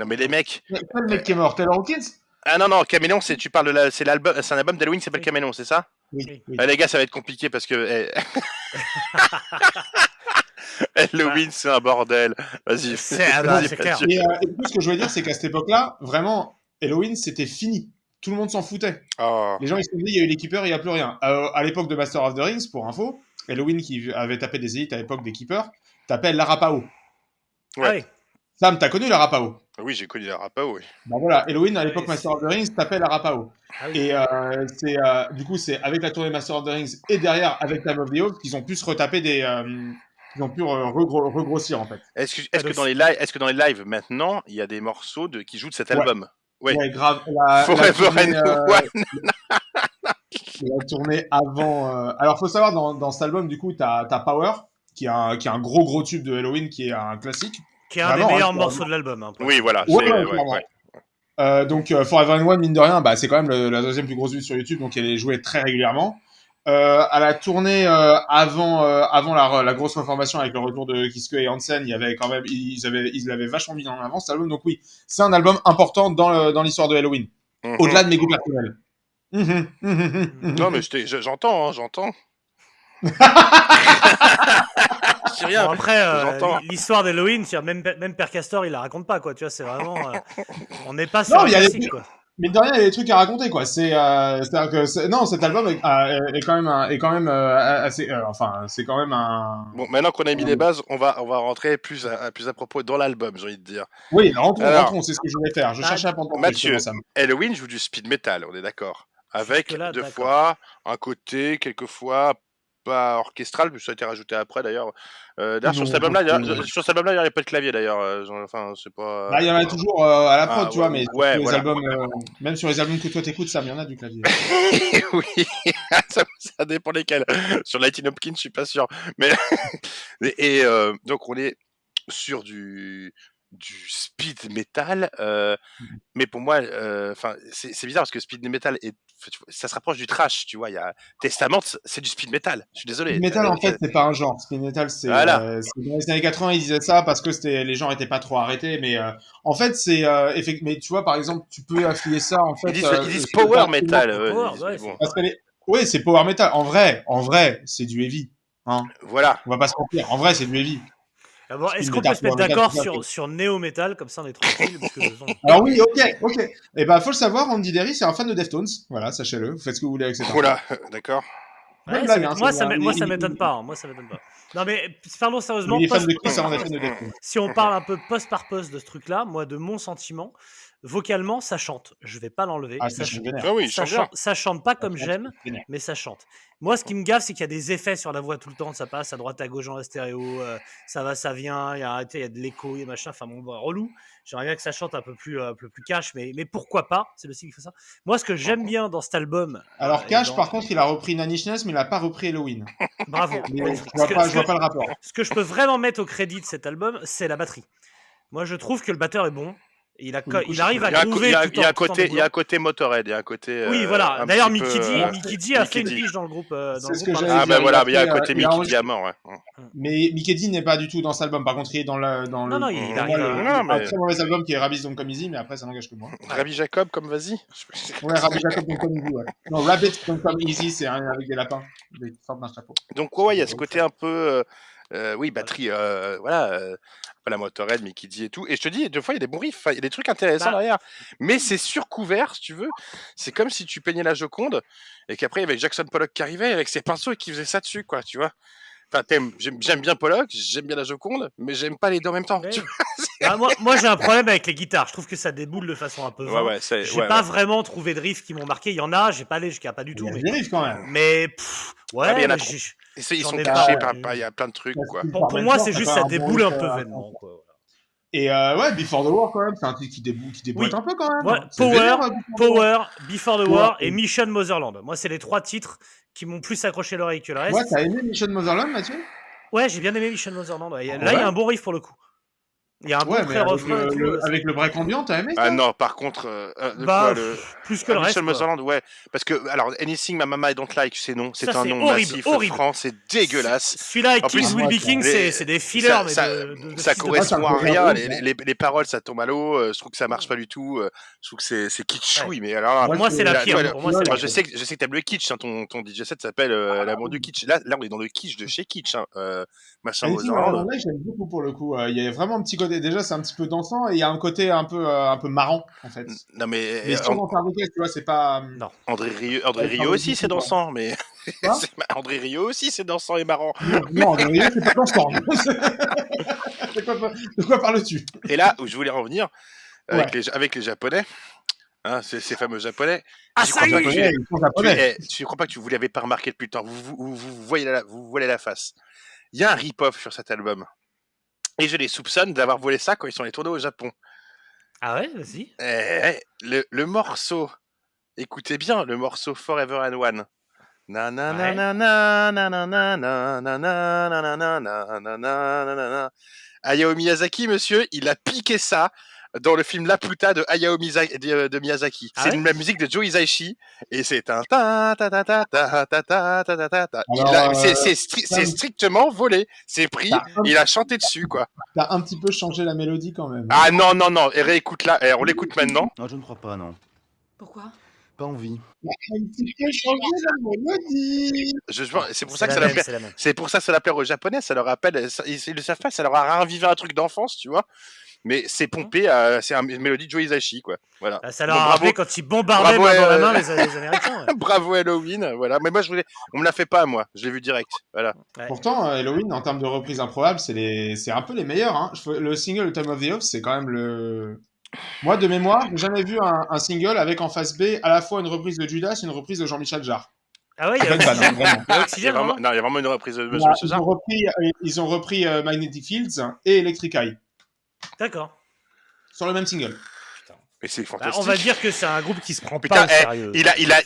Non, mais les mecs. Quel mec qui est mort? Taylor Hawkins? Ah non, Caméléon, tu parles c'est l'album, c'est un album d'Halloween qui s'appelle Oui. Caméléon, c'est ça? Oui. Les gars, ça va être compliqué parce que Halloween, c'est un bordel. Vas-y. C'est clair. Et du coup, ce que je veux dire, c'est qu'à cette époque-là, vraiment, Halloween, c'était fini. Tout le monde s'en foutait. Oh. Les gens, ils se sont dit, il y a eu les Keepers, il n'y a plus rien. À l'époque de Master of the Rings, pour info, Halloween, qui avait tapé des élites à l'époque des Keepers, t'appelles l'Arapao. Ah oui. Sam, t'as connu l'Arapao? Oui, j'ai connu la Rapao, oui. Bah voilà, Halloween, à Oui, l'époque Master of the Rings, t'appelles l'Arapao. Ah oui. Et du coup, c'est avec la tournée Master of the Rings et derrière avec Time of the Oath qu'ils ont pu se retaper ils ont pu regrossir en fait. Est-ce que dans les lives maintenant, il y a des morceaux qui jouent de cet album? Ouais. Ouais, grave. Forever and One. La tournée avant. Alors, faut savoir, dans cet album, du coup, t'as Power, qui est un gros tube de Halloween, qui est un classique. Qui est un Vraiment, des meilleurs hein, morceaux de l'album. Hein, Oui, voilà. Donc, Forever and One, mine de rien, bah, c'est quand même la deuxième plus grosse vue sur YouTube, donc elle est jouée très régulièrement. À la tournée avant la grosse reformation avec le retour de Kiske et Hansen, il y avait quand même ils l'avaient vachement mis en avant cet album. Donc oui, c'est un album important dans l'histoire de Halloween. Au-delà de mes goûts personnels. Non, mais j'entends, j'entends. Je dis rien. Bon, après, j'entends. l'histoire d'Halloween, même Père Castor, il la raconte pas, quoi. Tu vois, c'est vraiment. On n'est pas sur Non, un mais il y a des classique, trucs- quoi. Mais de rien, il y a des trucs à raconter, quoi. C'est-à-dire que non, cet album est quand même assez. Enfin, c'est quand même un. Bon, maintenant qu'on a mis les bases, on va rentrer plus à propos dans l'album, j'ai envie de dire. Oui, rentrons, Alors, c'est ce que je voulais faire. Je cherchais à prendre Mathieu, Halloween joue du speed metal, on est d'accord. Avec Jusque-là, deux d'accord. fois un côté, quelquefois pas orchestral, puis ça a été rajouté après d'ailleurs. D'ailleurs, sur cet album-là, il n'y a pas de clavier d'ailleurs. Enfin, c'est pas. Bah, il y en a toujours à la prod, Ah, tu vois, ouais, mais ouais, sur les voilà. albums, même sur les albums que toi t'écoutes, Sam, il y en a du clavier. Oui, ça dépend lesquels. Sur Lightning Hopkins, je suis pas sûr. Mais donc on est sur du speed metal, mais pour moi, c'est bizarre parce que speed metal ça se rapproche du trash, tu vois. Il y a Testament, c'est du speed metal. Je suis désolé. Speed metal, en fait, c'est pas un genre. Speed metal, c'est Voilà. dans les années 80, ils disaient ça parce que les gens étaient pas trop arrêtés, mais en fait, mais tu vois, par exemple, tu peux affilier ça, en fait. Ils disent power metal. Power, bon. Parce que oui, c'est power metal. En vrai, c'est du heavy. Hein. Voilà. On va pas se mentir. En vrai, c'est du heavy. Ah bon, est-ce Speed qu'on peut metal, se mettre power metal, d'accord tout ça, sur néo-metal, comme ça on est tranquille parce que, Alors oui, ok. Et ben, faut le savoir, Andy Derry, c'est un fan de Deftones. Voilà, sachez-le. Vous faites ce que vous voulez avec cette info. Voilà, d'accord. Ouais, blague, hein, moi, c'est ça bien. m'étonne pas. Hein. Moi, ça m'étonne pas. Non, mais pardon, sérieusement, Il est fan de qui, ça, on est fan de Deftones. si on parle un peu poste par poste de ce truc-là, moi, de mon sentiment, vocalement, ça chante. Je vais pas l'enlever. Ah, ça chante vénère. Ah oui, ça chante pas comme chante j'aime, vénère. mais ça chante. Moi, ce qui me gaffe, c'est qu'il y a des effets sur la voix tout le temps. Ça passe à droite, à gauche dans la stéréo. Ça va, ça vient. Il y a de l'écho, il y a machin. Enfin, bon, relou. J'aimerais bien que ça chante un peu plus cash, mais pourquoi pas? C'est le style qui fait ça. Moi, ce que j'aime bien dans cet album. Alors, Cash, par contre, il a repris Nine Inch Nails, mais il a pas repris Halloween. Bravo. Mais je vois pas le rapport. Ce que je peux vraiment mettre au crédit de cet album, c'est la batterie. Moi, je trouve que le batteur est bon. Il arrive à groover il y a un côté Motorhead, il y a un côté. Oui, voilà. D'ailleurs, Mickey D a fait une Mickey D. pige dans le groupe. Ah ben voilà, il y a un côté Mickey D à mort. Ouais. Mais Mickey D n'est pas du tout dans cet album. Par contre, il est dans le. Non, il pour arrive. moi, un très mauvais album qui est Rabbi's Don't Come Easy, mais après, ça n'engage que moi. Rabbi Jacob, comme vas-y. Ouais, Rabbi Jacob Don't Come Easy, ouais. Non, Rabbit Don't Come Easy, c'est rien avec des lapins. Des formes d'un chapeau. Donc, ouais, il y a ce côté un peu. Oui, batterie, voilà. Pas la Motorhead, Mickey D et tout. Et je te dis, deux fois, il y a des bons riffs, il y a des trucs intéressants derrière. Mais c'est surcouvert, si tu veux. C'est comme si tu peignais la Joconde et qu'après, il y avait Jackson Pollock qui arrivait avec ses pinceaux et qui faisait ça dessus, quoi, tu vois. Enfin, j'aime bien Pollock, j'aime bien la Joconde, mais j'aime pas les deux en même temps. Ouais. Tu vois Moi, j'ai un problème avec les guitares. Je trouve que ça déboule de façon un peu vain. J'ai pas vraiment trouvé de riffs qui m'ont marqué. Il y en a, j'ai pas allé jusqu'à pas du tout. Il y a des riffs quand même. Mais ouais, mais il y en a mais trop. Ils j'en sont ai cachés pas, il y a plein de trucs, quoi. pour moi, c'est juste ça déboule un peu vainement. Et ouais, Before the War quand même, c'est un truc qui déboîte un peu quand même. Ouais, Power, Before the War et Mission Motherland. Moi, c'est les trois titres qui m'ont plus accroché l'oreille que le reste. Ouais, t'as aimé Mission Motherland, Mathieu? Ouais, j'ai bien aimé Mission Motherland. Là, il y a un bon riff pour le coup. Il y a un bon Ouais, mais avec pré-refrain et tout. avec le break ambiant, t'as aimé Ah ça? non, par contre, de Bah, quoi le. plus que le reste. Michel Quoi. Motherland, ouais. Parce que, alors, Anything My Mama I Don't Like, c'est non. C'est Ça, un c'est nom horrible, massif, horrible. franc, c'est dégueulasse. Celui-là et En plus, Kings Will Be ouais, Kings, les- c'est des fillers, ça, mais ça, de ça fils de correspond ça à me fait rien. rire, Les paroles, ça tombe à l'eau. Je trouve que ça marche pas du tout. Je trouve que c'est kitschouille. Mais alors, Pour moi, c'est la pire. là, Pour moi, c'est la moi, pire. je sais que t'aimes le kitsch. Hein, ton DJ set s'appelle L'amour du kitsch. Là, on est dans le kitsch de chez kitsch. Hein, machin Anything Motherland. Online, j'aime beaucoup pour le coup. Il y a vraiment un petit côté. Déjà, c'est un petit peu dansant et il y a un côté un peu marrant en fait. Non, mais Mais sans en faire des caisses, tu vois, c'est pas. Non. André Ouais, Rieu aussi, c'est dansant. Mais Quoi André Rieu aussi, c'est dansant et marrant. Non, André, c'est pas dansant. De quoi parles-tu? Et là où je voulais en venir, avec, Ouais. avec les Japonais, hein, ces fameux Japonais, Ah, j'y ça crois y pas est que Japonais, ils sont japonais. tu crois pas que vous l'avez pas remarqué depuis le temps. Vous voilez la face. Il y a un rip-off sur cet album. Et je les soupçonne d'avoir volé ça quand ils sont allés tourner au Japon. Ah ouais, vas-y. Le morceau, écoutez bien, le morceau Forever and One. Na na na Ouais. na na na na na na na na na na na na na na na. Hayao Miyazaki, monsieur, il a piqué ça dans le film La Puta de de Miyazaki. Ah C'est ouais la musique de Joe Hisaishi et c'est un ta ta ta ta ta ta ta ta ta ta. Alors, C'est Sam, strictement volé. C'est pris, il a chanté dessus quoi. t'as un petit peu changé la mélodie quand même. Ah non non non, et réécoute là, on l'écoute maintenant. Non, je ne crois pas, non. Pourquoi? Pas envie. Un petit peu changé la mélodie. C'est pour C'est ça que la ça leur même, plaît. c'est la même. C'est pour ça que ça l'appelle aux Japonais, ça leur rappelle, ils le savent pas, ça leur a ravivé un truc d'enfance, tu vois. Mais c'est pompé, c'est une mélodie de Joe Hisaishi, quoi. Voilà. Ah, ça leur Bon, a bravo, rappelé quand ils bombardaient bravo, main dans la main les Américains. Ouais. bravo Halloween, voilà. Mais moi, on me l'a fait pas, moi. Je l'ai vu direct, voilà. Ouais. Pourtant, Halloween, en termes de reprise improbable, c'est un peu les meilleurs. Hein. Le single Time of the Ops, c'est quand même le. Moi, de mémoire, j'ai jamais vu un single avec en face B à la fois une reprise de Judas et une reprise de Jean-Michel Jarre. Ah ouais, il y a Avec Van, hein, vraiment. Il y a Il y a Oxygène, vraiment, vraiment non, il y a vraiment une reprise de Ils Monsieur ont César. ils ont repris Magnetic Fields et Electric Eye D'accord. sur le même single. Mais c'est Bah, fantastique. on va dire que c'est un groupe qui se prend Putain, pas au sérieux.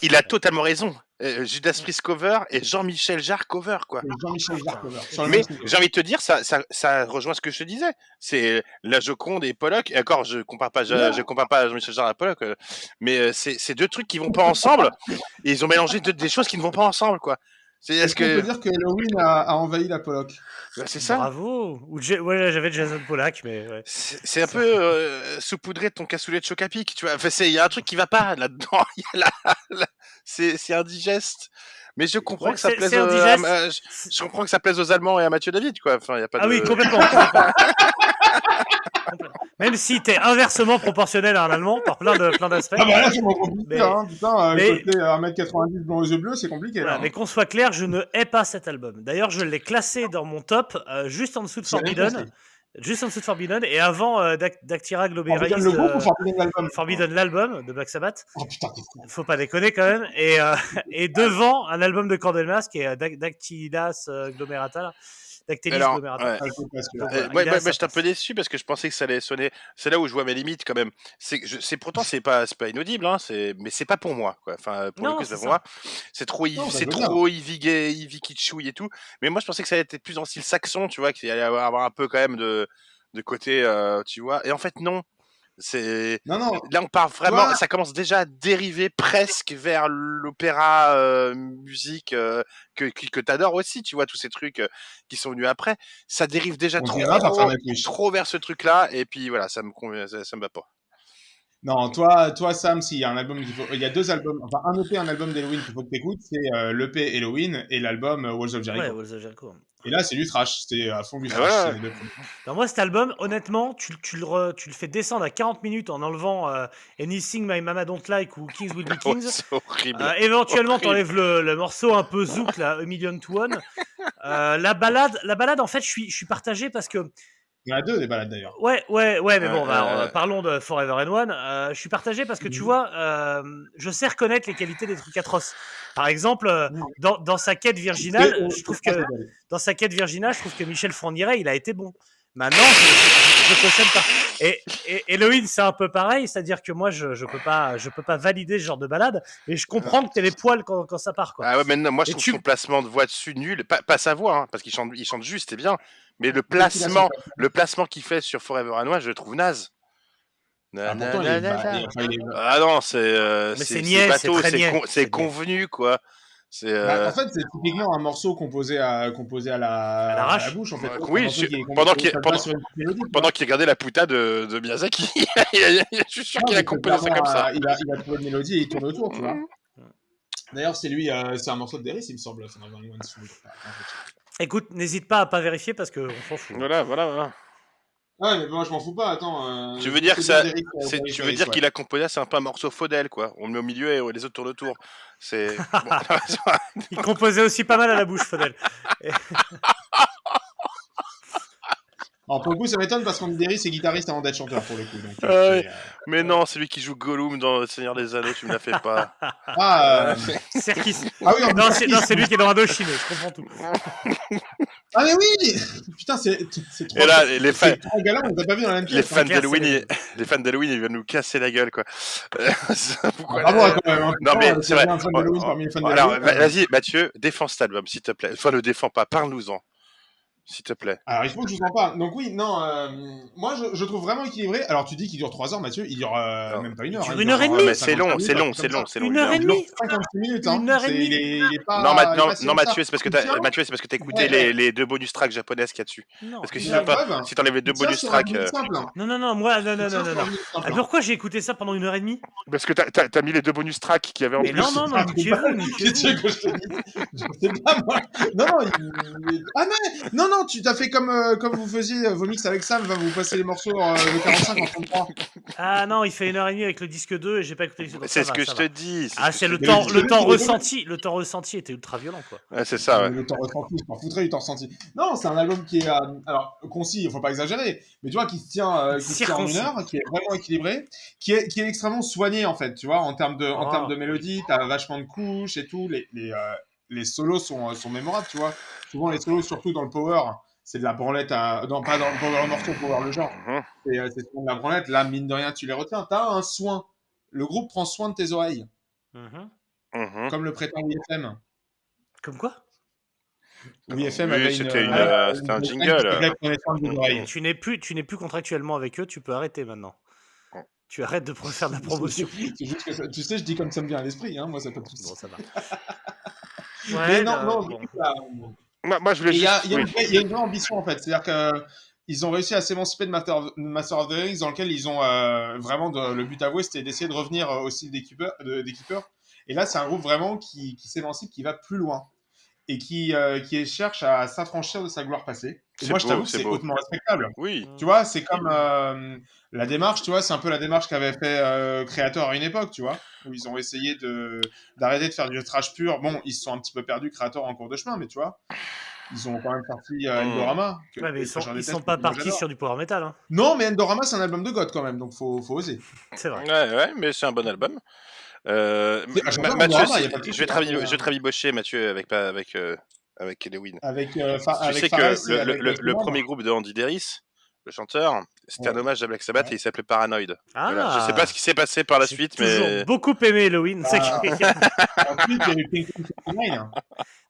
il a totalement raison. Judas Priest cover et Jean-Michel Jarre cover, quoi. Et Jean-Michel Jarre cover, sur le Mais même single. j'ai envie de te dire, ça rejoint ce que je te disais. C'est la Joconde et Pollock. Et encore, je compare pas Jean-Michel Jarre à Pollock, mais c'est deux trucs qui vont pas ensemble. Et ils ont mélangé des choses qui ne vont pas ensemble, quoi. Est-ce qu'on peut dire que Halloween a envahi la Pollock? C'est ça. Bravo. Ouais, j'avais Jason Pollack, mais ouais. C'est un peu saupoudré de ton cassoulet de Choc-à-Pic, tu vois. Enfin, il y a un truc qui va pas là-dedans. C'est indigeste. Mais je comprends Ouais, que ça c'est plaise indigeste. je comprends que ça plaise aux Allemands et à Mathieu David, quoi. Enfin, y a pas Ah de... oui, complètement. Complètement. Même si t'es inversement proportionnel à un Allemand par plein d'aspects. Ah bah là, c'est moins compliqué, Mais- hein. Putain, mais- côté 1m90 blanc aux yeux bleus, c'est compliqué. Voilà, là, hein. mais qu'on soit clair, je ne hais pas cet album. D'ailleurs, je l'ai classé dans mon top, juste en dessous de C'est rien Forbidden. compris. Juste en dessous de Forbidden et avant Dactyra Globeris. Forbidden le groupe ou Forbidden l'album? Forbidden l'album de Black Sabbath. Oh putain, qu'est-ce que Faut pas déconner quand même. Et devant un album de Candlemas qui est Dactylas Glomerata. Là. Dactylis Alors, Glomerata. ouais. c'est parce que- Donc, Moi, voilà, moi, ça j'étais un passe. peu déçu parce que je pensais que ça allait sonner. C'est là où je vois mes limites quand même. Pourtant c'est pas inaudible, hein. Mais c'est pas pour moi, quoi. Enfin, pour Non, le coup, c'est c'est ça. pour moi. C'est trop, Non, ça c'est veut dire. trop Ivy gay, Ivy kitschouille et tout. Mais moi, je pensais que ça allait être plus en style saxon, tu vois, qu'il allait avoir un peu quand même de côté, tu vois. Et en fait, non. Non, Là, on part vraiment. Toi- Ça commence déjà à dériver presque vers l'opéra musique que t'adores aussi, tu vois, tous ces trucs qui sont venus après. Ça dérive déjà on dira par faire Nightwish. trop vers ce truc-là, et puis voilà, ça me convient, ça me va pas. Non, toi, Sam, s'il y a un album il y a deux albums, enfin un EP, un album d'Halloween qu'il faut que t'écoutes, c'est l'EP Halloween et l'album Walls of Jericho. Ouais, Walls of Jericho. Et là, c'est du thrash, c'est à fond du Ah thrash. ouais. c'est les deux premiers. Alors moi, cet album, honnêtement, tu le fais descendre à 40 minutes en enlevant Anything My Mama Don't Like ou Kings Will Be Ouais, Kings. c'est horrible. Éventuellement, Horrible. t'enlèves le morceau un peu zouk, là, A Million to One. La balade, en fait, je suis partagé parce que Il y en a deux des balades d'ailleurs. ouais, mais bon, Ouais. parlons de Forever and One. Je suis partagé parce que tu vois, je sais reconnaître les qualités des trucs atroces. Par exemple, dans sa quête virginale, je trouve que Michel Fourniret, il a été bon. Maintenant, je cautionne pas. Et Elohim, c'est un peu pareil, c'est-à-dire que moi, je peux pas valider ce genre de balade, et je comprends que t'aies les poils quand ça part, quoi. Ah ouais, mais non, moi je Et trouve tu- son placement de voix dessus nul. Pas sa voix, hein, parce il chante juste et bien. Mais Qu'est-ce qu'il a son le placement qu'il fait sur Forever and One, je le trouve naze. Ah, pourtant, il est, enfin, il est... Ah non, Mais c'est c'est niais, c'est bateau, très niais. c'est convenu quoi. C'est Bah, en fait, c'est typiquement un morceau composé à la l'arrache. bouche, en fait. oui, C'est un morceau qui est pendant composé- qu'il ça se base sur une petite mélodie, tu vois. pendant qu'il regardait la puta de Miyazaki, je suis sûr Non, qu'il a mais c'est composé ça clairement, comme ça. il a trouvé une mélodie et il tourne autour, tu vois. D'ailleurs, c'est lui, c'est un morceau de Deris, il me semble. Enfin, dans One, si je me trompe pas. Attends, je vais checker. Écoute, n'hésite pas à pas vérifier parce qu'on s'en fout. Voilà. Ouais, mais moi, je m'en fous pas, attends. Tu veux dire que c'est ça, bien Deris, tu veux dire qu'il a composé, c'est un peu un morceau Faudel quoi. On le met au milieu et les autres tournent autour. C'est bon. Il composait aussi pas mal à la bouche, Faudel. Alors, pour le coup, ça m'étonne parce qu'on dit Deris, c'est guitariste avant d'être chanteur, pour le coup. Donc, Ouais. c'est, Mais non, c'est lui qui joue Gollum dans Le Seigneur des Anneaux, tu me la fais pas. Serkis. Ah oui, Non, c'est lui qui est dans Indochine, je comprends tout. Ah, mais oui Putain, c'est trop. Et là, les fans, C'est trop galant, on les a pas vu dans la même les pièce. fans clair, d'Halloween, ils viennent nous casser la gueule, quoi. Pourquoi Bravo, quand même. Hein. Non, mais Putain, c'est vrai. un fan d'Halloween parmi les fans Alors, d'Halloween. vas-y, Mathieu, défends cet album, s'il te plaît. Enfin, le défends pas, parle-nous-en, s'il te plaît. Alors, il faut que je vous en parle. Donc, oui, non, moi, je trouve vraiment équilibré. Alors, tu dis qu'il dure 3 heures, Mathieu. Il dure Non. même pas une Il heure. dure hein, une heure et genre, demie. Mais c'est 55 long, minutes, c'est un long, truc c'est comme long, ça. c'est long. Une heure et Il dure demie. 56 minutes. Hein. Une heure et demie. Il est pas. Non, il est pas si long que ça. Mathieu, c'est parce que Mathieu, c'est parce que t'as écouté les 2 bonus tracks japonaises qu'il y a dessus. Non. Parce que si La t'as pas, preuve, si t'enlèves les 2 il tient bonus sur un tracks, beat simple. Non, moi, non. Il tient sur un beat simple. Ah, pourquoi j'ai écouté ça pendant une heure et demie? parce que t'as mis les 2 bonus tracks qu'il y avait en Mais plus. non, niquez-vous. Qu'est-ce que je te dis? Je sais pas, moi. Non, ah, mais, non, tu t'as fait comme vous faisiez vos mix avec Sam, va vous passer les morceaux de 45 en 33. Ah non, il fait une heure et demie avec le disque 2 et j'ai pas écouté le disque 2. C'est ce que je te dis. Ah, c'est le Mais temps, le le temps disque 2, ressenti. Le temps ressenti était ultra violent, quoi. Ouais, c'est ça, ouais. Le temps ressenti, je m'en foutrais du temps ressenti. Non, c'est un album qui est, alors, concis, il faut pas exagérer, mais tu vois, qui se tient en Circoncis. une heure, qui est vraiment équilibré, qui est extrêmement soigné, en fait, tu vois, en termes de mélodie, t'as vachement de couches et tout, les solos sont mémorables, tu vois. Souvent, les solos, surtout dans le power, c'est de la branlette pas dans le power morceau, power le genre. C'est souvent de la branlette, là, mine de rien, tu les retiens. T'as un soin. Le groupe prend soin de tes oreilles, comme le prétend WFM. Comme quoi? WFM Oui, avait c'était c'était un jingle. Tu n'es plus contractuellement avec eux, tu peux arrêter maintenant. Tu arrêtes de faire de la promotion. C'est juste que tu sais, je dis comme ça me vient à l'esprit, hein, moi ça peut pas de soucis. Bon, ça va. Mais non, bon. Moi, je voulais il y juste. a une vraie ambition en fait, c'est-à-dire que ils ont réussi à s'émanciper de Master of the Rings, dans lequel ils ont vraiment le but avoué, c'était d'essayer de revenir au style des Keepers. Et là, c'est un groupe vraiment qui s'émancipe, qui va plus loin et qui cherche à s'affranchir de sa gloire passée. Et moi, je t'avoue que c'est hautement respectable. Oui. Tu vois, c'est comme la démarche, tu vois, c'est un peu la démarche qu'avait fait Creator à une époque, tu vois, où ils ont essayé d'arrêter de faire du trash pur. Bon, ils se sont un petit peu perdus, Creator, en cours de chemin, mais tu vois, ils ont quand même sorti Endorama. Ouais, mais ils sont pas partis sur du power metal. Hein. Non, mais Endorama, c'est un album de God quand même, donc faut oser. C'est vrai. Ouais, mais c'est un bon album. Mathieu, je vais te rabibocher, Mathieu, avec Halloween. Tu sais que le premier groupe de Andy Deris, le chanteur, c'était un hommage à Black Sabbath et il s'appelait Paranoid. Ah, voilà. Je sais pas ce qui s'est passé par la suite, mais. J'ai toujours beaucoup aimé Halloween. Ensuite, il y a eu Pink 69.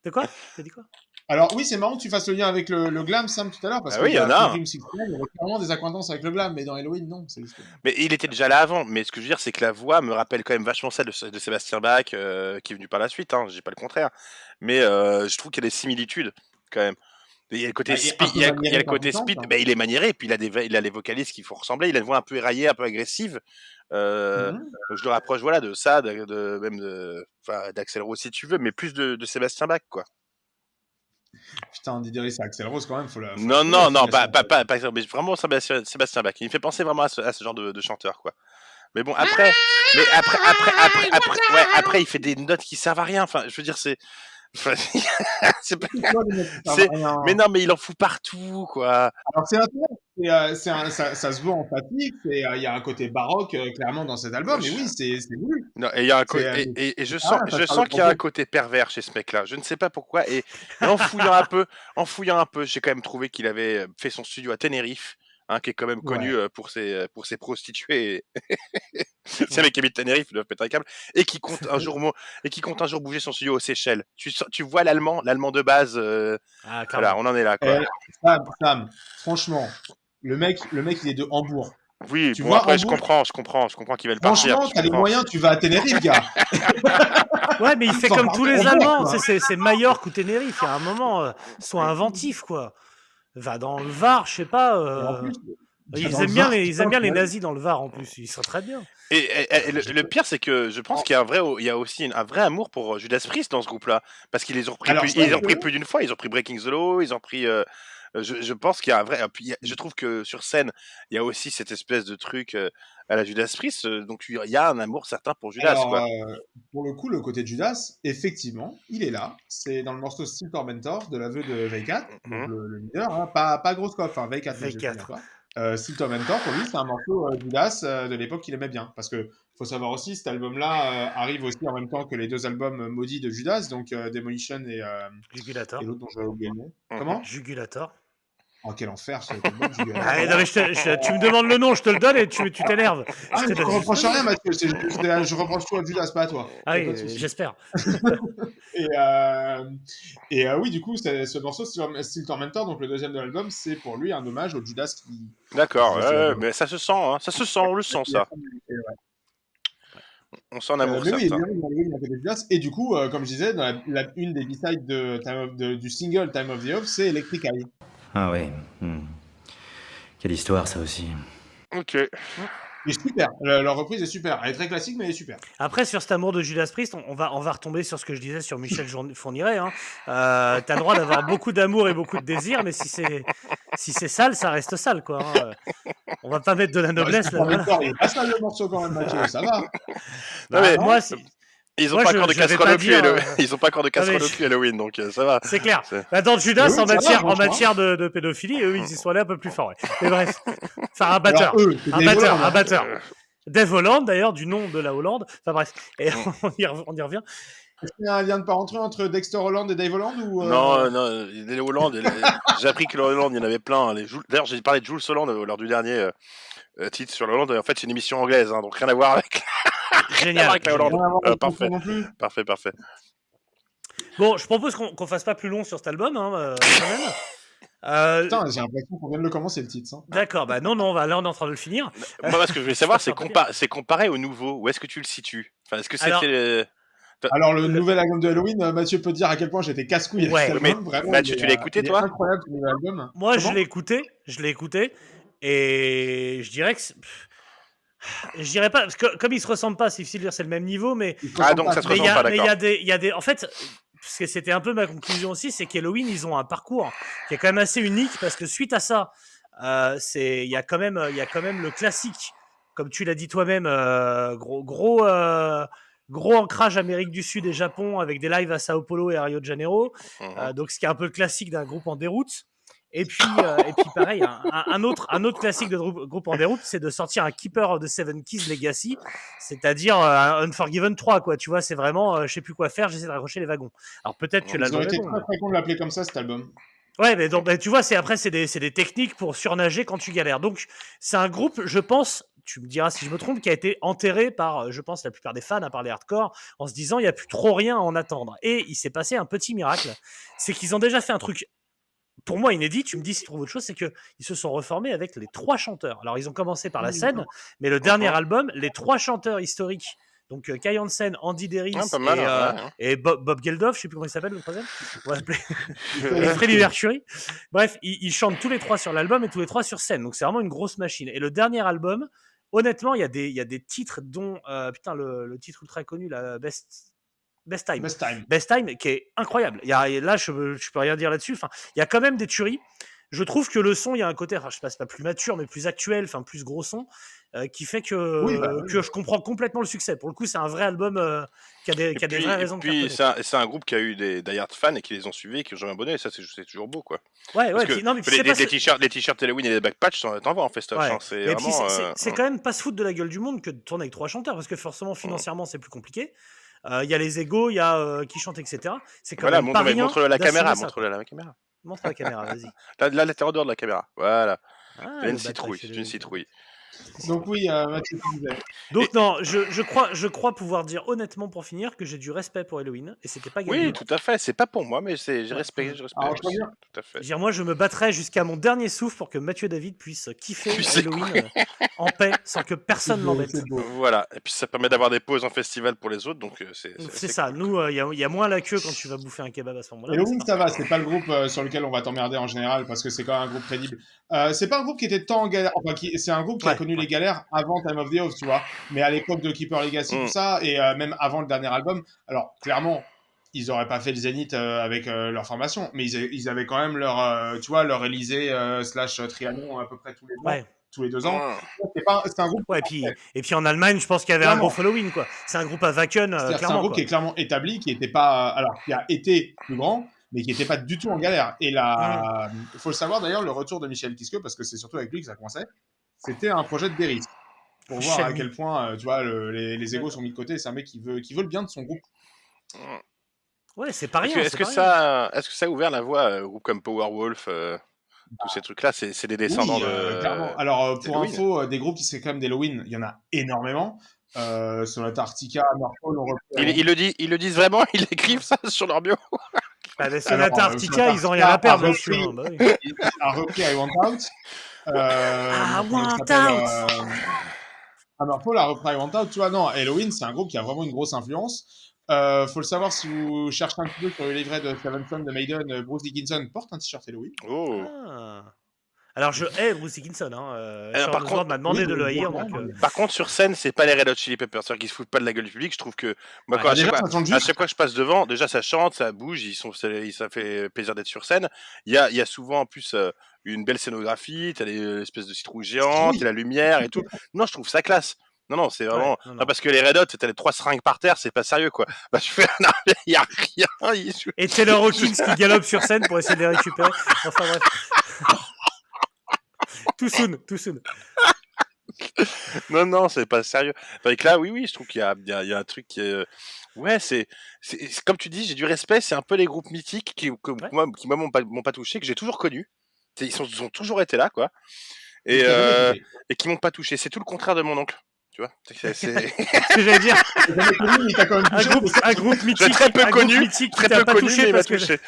De quoi? T'as dit quoi? Alors oui, c'est marrant que tu fasses le lien avec le glam, Sam, tout à l'heure, parce que oui, il y en a. Pink 69, il y avait clairement des acquaintances avec le glam, mais dans Halloween, non. C'est juste... Mais il était déjà là avant. Mais ce que je veux dire, c'est que la voix me rappelle quand même vachement celle de Sébastien Bach, qui est venu par la suite. Hein, je dis pas le contraire. Mais je trouve qu'il y a des similitudes quand même. Il y a le côté speed, il y a le côté speed. Ben, il est maniéré, et puis il a les vocalistes qu'il faut ressembler. Il a une voix un peu éraillée, un peu agressive. Donc je le rapproche, voilà, de ça, d'Axl Rose si tu veux, mais plus de Sébastien Bach, quoi. Putain, Andy Deris, c'est Axl Rose quand même. Non, pas mais vraiment Sébastien Bach. Il me fait penser vraiment à ce genre de chanteur, quoi. Mais bon, après, il fait des notes qui servent à rien. Enfin, je veux dire, mais non, mais il en fout partout, quoi. Alors c'est ça se voit en fatigue. Il y a un côté baroque clairement dans cet album. Mais oui, c'est voulu. Non, et il y a un côté, et je sens qu'il y a un côté pervers chez ce mec-là. Je ne sais pas pourquoi. Et en fouillant un peu, j'ai quand même trouvé qu'il avait fait son studio à Tenerife. hein, qui est quand même Ouais. connu pour ses prostituées. C'est un mec qui habite Tenerife, il doit péter un câble, et qui compte un jour bouger son studio aux Seychelles. Tu vois l'allemand de base. Ah, Voilà, clairement. on en est là, quoi. Sam, franchement, le mec, il est de Hambourg. Oui, Tu bon vois, après je Hambourg, comprends qu'ils veulent partir. franchement, Je t'as les comprends. moyens, tu vas à Tenerife, gars. Ouais, mais il fait T'en comme parles tous de les Hambourg, Allemands. quoi. C'est Majorque ou Tenerife. Il y a un moment, sois inventif, quoi. Va dans le Var, je sais pas. Et en plus, Ils dans le aiment bien Var, ils aiment bien les putain, nazis dans le Var en plus. Ils sont très bien. Et le pire, c'est que je pense qu'il y a aussi un vrai amour pour Judas Priest dans ce groupe-là, parce qu'ils les ont repris Alors, ils ont pris plus d'une fois. Ils ont pris Breaking the Law, ils ont pris. Je pense qu'il y a un vrai. Puis je trouve que sur scène, il y a aussi cette espèce de truc à la Judas Priest. Donc il y a un amour certain pour Judas, alors quoi. pour le coup, le côté de Judas, effectivement, il est là. C'est dans le morceau Steel Tormentor de l'aveu de V4, donc Mhm. le leader, hein, pas gros scope, hein, V4, ne V4. souviens pas. Steel Tormentor, pour lui, c'est un morceau Judas de l'époque qu'il aimait bien. Parce que faut savoir aussi, cet album-là arrive aussi en même temps que les deux albums maudits de Judas, donc Demolition et Jugulator. l'autre dont je vais oublier le nom. Mhm. Comment Jugulator. Oh, quel enfer cet album, Jugulator. Ah, non, mais tu me demandes le nom, je te le donne et tu t'énerves. Ah, Je mais te je donne- reproche rien, Mathieu. Je reproche tout à Judas, pas à toi. Ah Y a oui, pas de souci. j'espère. Et oui, du coup, ce morceau, Steel Tormentor, donc le deuxième de l'album, c'est pour lui un hommage au Judas qui. D'accord, faisait ses albums. mais ça se sent, hein. Ça se sent, on le sent, ça. Et ouais. On sent un amour Mais oui, certain. il y a des Judas. Et du coup, comme je disais, dans une des B-sides du single Time of the Off, c'est Electric Eye. Ah oui. Quelle histoire, ça aussi. Ok. Et super, leur reprise est super. Elle est très classique, mais elle est super. Après, sur cet amour de Judas Priest, on va retomber sur ce que je disais sur Michel Fourniret. Hein. T'as le droit d'avoir beaucoup d'amour et beaucoup de désir, mais si c'est sale, ça reste sale, quoi. Hein. On va pas mettre de la noblesse là. Voilà. Il est pas sale le morceau quand même, Mathieu, ça va. Non, mais Moi, ils ont moi, pas je- encore de je vais casserole pas au cul, dire, ils ont pas encore de casserole mais au cul Halloween, donc ça va. c'est clair. C'est- Bah, dans Judas, Oui, en ça va, matière franchement. de pédophilie, eux, ils y sont allés un peu plus fort. Ouais. Mais bref, enfin un batteur, Alors, eux, c'est des voleurs, un hein. batteur. Dave Holland, d'ailleurs, du nom de la Hollande. Enfin bref, et on y revient. Est-ce qu'il y a un lien de parenté entre Dexter Holland et Dave Holland ou Non, les Hollande, j'ai appris que les Hollande, il y en avait plein. Hein. D'ailleurs, j'ai parlé de Jules Holland lors du dernier titre sur la Hollande. En fait, c'est une émission anglaise, hein, donc rien à voir avec, Génial. avec la Hollande. Rien à voir avec Parfait. non plus. Parfait. Bon, je propose qu'on fasse pas plus long sur cet album, hein, quand même. Putain, j'ai l'impression qu'on vient de le commencer le titre. Hein. D'accord, bah non, là on est en train de le finir. Moi, ce que je voulais savoir, Je c'est préfère comparé au nouveau. Où est-ce que tu le situes? Enfin, est-ce que Alors- c'était Alors, le nouvel album de Halloween, Mathieu peut te dire à quel point j'étais casse-couille avec Ouais, cet mais album. Vraiment, Mathieu, tu l'as écouté, il est toi incroyable ce nouvel album. Moi, Comment je l'ai écouté, et je dirais que je dirais pas, parce que comme ils se ressemblent pas, c'est difficile de dire c'est le même niveau, mais Il se Ah, ressemble donc pas. ça se mais ressemble pas, il y d'accord. a des, en fait, parce que c'était un peu ma conclusion aussi, c'est qu'Halloween, ils ont un parcours qui est quand même assez unique, parce que suite à ça, il y a quand même le classique, comme tu l'as dit toi-même, gros ancrage Amérique du Sud et Japon avec des lives à Sao Paulo et à Rio de Janeiro. Donc ce qui est un peu le classique d'un groupe en déroute. Et puis pareil, un autre classique de groupe en déroute, c'est de sortir un Keeper of the Seven Keys Legacy, c'est-à-dire un Unforgiven 3, quoi. Tu vois, c'est vraiment, je sais plus quoi faire, j'essaie de raccrocher les wagons. Alors peut-être que Ils l'album ont est été bon. très très cons de l'appeler comme ça, cet album. Ouais, mais donc, tu vois, c'est des techniques pour surnager quand tu galères. Donc, c'est un groupe, je pense, tu me diras si je me trompe, qui a été enterré par, je pense, la plupart des fans, à part les hardcore, en se disant, il n'y a plus trop rien à en attendre. Et il s'est passé un petit miracle. C'est qu'ils ont déjà fait un truc, pour moi, inédit. Tu me dis si tu trouves autre chose, c'est qu'ils se sont reformés avec les 3 chanteurs. Alors, ils ont commencé par la scène, mais le dernier album, les 3 chanteurs historiques, donc Kai Hansen, Andy Deris Ah, pas mal, et Bob Geldof, je sais plus comment il s'appelle le troisième, on va l'appeler et Freddie Mercury. Bref, ils chantent tous les 3 sur l'album et tous les 3 sur scène, donc c'est vraiment une grosse machine. Et le dernier album, honnêtement, il y a des titres dont le titre ultra connu, la Best Time. Best Time, qui est incroyable. Là, je peux rien dire là-dessus. Enfin, il y a quand même des tueries. Je trouve que le son, il y a un côté, je sais pas plus mature, mais plus actuel, enfin plus gros son, qui fait que je comprends complètement le succès. Pour le coup, c'est un vrai album qui a des vraies raisons de puis cartonner. c'est un groupe qui a eu des die-hard fans et qui les ont suivis et qui ont jamais abonné. Et ça, c'est toujours beau, quoi. Ouais, Parce que puis, non, mais puis les t-shirts Halloween et les backpatchs, t'en vois en festoche. Ouais. Hein, c'est Et puis vraiment. c'est quand même pas se foutre de la gueule du monde que de tourner avec 3 chanteurs, parce que forcément financièrement c'est plus compliqué. Il y a les égos, il y a qui chantent, etc. C'est quand Voilà, même pas rien. montre-le à la d'assumer caméra. ça, Montre-le à la caméra. Montre à la caméra, vas-y. Là, t'es en dehors de la caméra. Voilà. Ah, Elle a une le bad citrouille, préféré. c'est une citrouille. Donc oui, Mathieu, tu disais. Donc non, je crois pouvoir dire honnêtement pour finir que j'ai du respect pour Halloween et c'était pas gagné. Oui, tout à fait. C'est pas pour moi, mais j'ai Ouais. respect, je Alors, respecte je aussi. reviens. Tout à fait. Je veux dire, moi, je me battrais jusqu'à mon dernier souffle pour que Mathieu David puisse kiffer Tu sais Halloween en paix sans que personne C'est beau, l'embête. c'est beau. Voilà. Et puis ça permet d'avoir des pauses en festival pour les autres, donc c'est C'est ça, cool. nous, il y a moins la queue quand tu vas bouffer un kebab à ce moment-là. mais Halloween, c'est ça va, parfait. c'est pas le groupe sur lequel on va t'emmerder en général parce que c'est quand même un groupe crédible. C'est pas un groupe qui était tant en galère, enfin, c'est un groupe qui a Ouais, connu ouais. les galères avant Time of the Oath, tu vois. Mais à l'époque de Keeper Legacy, tout Mm. ça, et même avant le dernier album, alors clairement, ils auraient pas fait le Zénith avec leur formation, mais ils avaient quand même leur, tu vois, leur Élysée slash Trianon à peu près tous les mois, Ouais. tous les 2 ans. Ouais. C'est un groupe. Ouais, et puis en Allemagne, je pense qu'il y avait un Clairement. gros following, quoi. C'est un groupe à Wacken, C'est-à-dire que c'est un clairement, groupe quoi. qui est clairement établi, qui était pas, alors qui a été plus grand, mais qui n'était pas du tout en galère. Et là, il faut le savoir d'ailleurs, le retour de Michel Kiske, parce que c'est surtout avec lui que ça commençait, c'était un projet de Deris. Pour voir à Michel quel Mi. point, tu vois, les égos sont mis de côté. C'est un mec qui veut le bien de son groupe. Ouais, c'est pas Est-ce rien, que, c'est pas rien. est-ce que ça a ouvert la voie à un groupe comme Powerwolf, tous ces trucs-là, c'est des descendants Oui, clairement. Alors, pour d'Halloween. info, des groupes qui se réclament d'Halloween, il y en a énormément. Sur Antarctica, Northpole, on repère. Ils le disent vraiment, ils écrivent ça sur leur bio. Bah, les Alors, Sonata Arctica, ils ont rien à perdre dessus. Hein, bah oui. a repris I Want Out. I Comment il want s'appelle, out. Paul a repris I Want Out, tu vois, non, Halloween, c'est un groupe qui a vraiment une grosse influence. Faut le savoir si vous cherchez un petit peu sur le livret de Seven Son de Maiden, Bruce Dickinson porte un t-shirt Halloween. Oh. Ah. Alors, je hais Bruce Dickinson. Hein. Alors, Sean par Osborne m'a demandé oui, de le haïr. évidemment, Donc, oui. Par contre, sur scène, c'est pas les Red Hot Chili Peppers, c'est-à-dire qu'ils se foutent pas de la gueule du public. Je trouve que moi, Ouais. quand, Bah, déjà, ça chante à juste. chaque fois que je passe devant, déjà ça chante, ça bouge, ça fait plaisir d'être sur scène. Il y a souvent en plus une belle scénographie, t'as l'espèce de citrouille géante, Oui. t'as la lumière et tout. Non, je trouve ça classe. Non, c'est vraiment. Ouais, non. Parce que les Red Hot, t'as les 3 seringues par terre, c'est pas sérieux quoi. Bah, tu fais. Non, il y a rien. Et Taylor Hawkins qui galope sur scène pour essayer de les récupérer. Enfin bref. Too soon. Non, c'est pas sérieux. Fait que là, oui, je trouve qu'il y a un truc qui est. Ouais, c'est comme tu dis, j'ai du respect. C'est un peu les groupes mythiques qui moi m'ont pas touché, que j'ai toujours connus. Ils ont toujours été là, quoi. Et, Il t'a jamais touché. et qui m'ont pas touché. C'est tout le contraire de mon oncle. Tu vois. C'est ce que j'allais dire. Il t'a jamais connu, mais il t'a quand même touché. Un groupe J'ai mythique. très peu Un groupe connu, mythique qui très t'a peu pas connu, touché mais il m'a parce que. touché.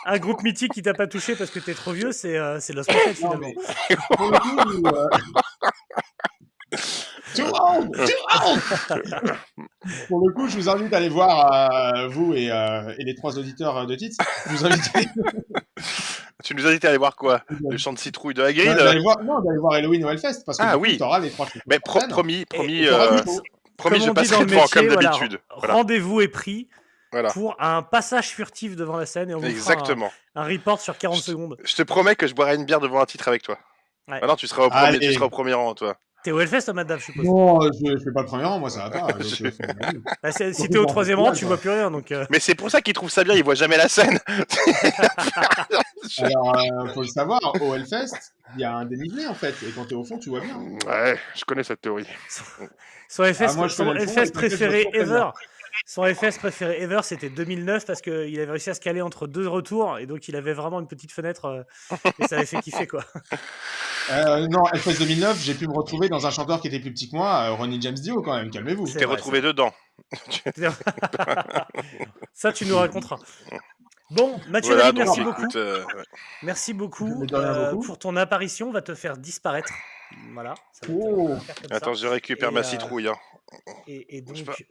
Un groupe mythique qui t'a pas touché parce que t'es trop vieux, c'est Los Prophets Non, finalement. mais pour le coup, Too old. Pour le coup, je vous invite à aller voir, vous et les 3 auditeurs de Tits. Je vous invite Tu nous invites à aller voir quoi? Le chant de citrouille de Hagrid? d'aller voir Halloween au Hellfest parce que Ah du coup, oui. t'auras les 3 chansons. Mais sur scène. promis, Et t'auras du show. promis, Comme je on dit dans passerai le devant métier, comme voilà, d'habitude. Voilà. rendez-vous est pris Voilà. pour un passage furtif devant la scène et on vous fera Exactement. un report sur 40 secondes. Je te promets que je boirai une bière devant un titre avec toi. Ouais. Ah non, tu seras au premier rang, toi. T'es au Hellfest, Madame, je suppose. Non, je fais pas le premier rang, moi ça va pas. Donc, Bah, si t'es au 3e rang, tu vois plus rien. Donc, Mais c'est pour ça qu'il trouve ça bien, il voit jamais la scène. Alors, faut le savoir, au Hellfest, il y a un dénivelé en fait, et quand t'es au fond, tu vois bien. Ouais, je connais cette théorie. Son Hellfest, moi, je son connais le fond, Hellfest et peut-être préféré je me trompe ever. Son Hellfest préféré ever, c'était 2009 parce qu'il avait réussi à se caler entre 2 retours et donc il avait vraiment une petite fenêtre et ça avait fait kiffer quoi. Non, Hellfest 2009, j'ai pu me retrouver dans un chanteur qui était plus petit que moi, Ronnie James Dio quand même, calmez-vous. C'est T'es vrai, retrouvé dedans. Ça, tu nous raconteras. Bon, Mathieu Voilà, David, donc merci beaucoup. écoute, Merci beaucoup, Mais de rien beaucoup. pour ton apparition. On va te faire disparaître. Voilà. Ça va Oh. te faire comme attends, ça. je récupère Et, ma citrouille. Hein. Et Bouge pas. donc,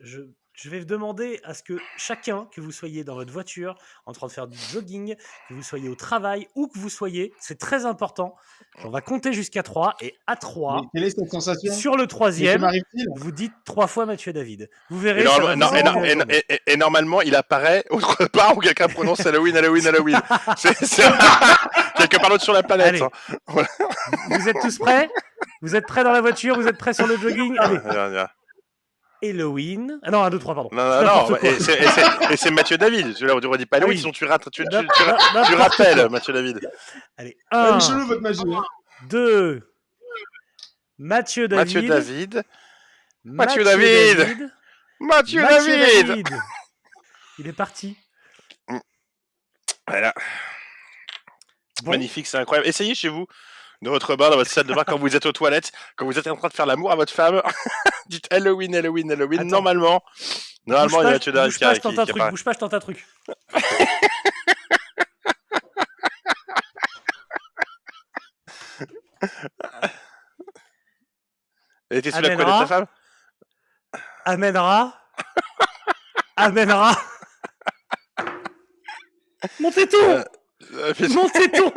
je vais demander à ce que chacun, que vous soyez dans votre voiture, en train de faire du jogging, que vous soyez au travail, où que vous soyez, c'est très important. On va compter jusqu'à 3 et à 3, Mais quelle est cette sensation? sur le Mais que 3e, m'arrive-t-il? vous dites 3 fois Mathieu David. Vous verrez, Et, ça va normalement, vous énerver la journée. et normalement, il apparaît autre part où quelqu'un prononce Halloween. C'est quelque part d'autre sur la planète. Allez. Hein. Vous êtes tous prêts? Vous êtes prêts dans la voiture? Vous êtes prêts sur le jogging? Allez, Regarde. Halloween. Ah non, 1, 2, 3, pardon. Non, N'importe quoi. et c'est Mathieu David. Tu redis pas Halloween, oui. sinon tu N'importe rappelles quoi. Mathieu David. Allez, Elle 1, est chelou votre magie. Hein. 2, Mathieu David. Mathieu David. Mathieu David. David. Mathieu Mathieu David. David. Il est parti. Voilà. Bon. Magnifique, c'est incroyable. Essayez chez vous. de votre bain, dans votre salle de bain, quand vous êtes aux toilettes, quand vous êtes en train de faire l'amour à votre femme, dites Halloween, Halloween, Halloween. Attends. Normalement, il y a Mathieu Darry bouge pas, je qui tente un truc, apparaît. bouge pas, je tente un truc. Et t'es sous la couette de ta Amènera. femme? Amènera. Mon téton. Mais- Mon téton.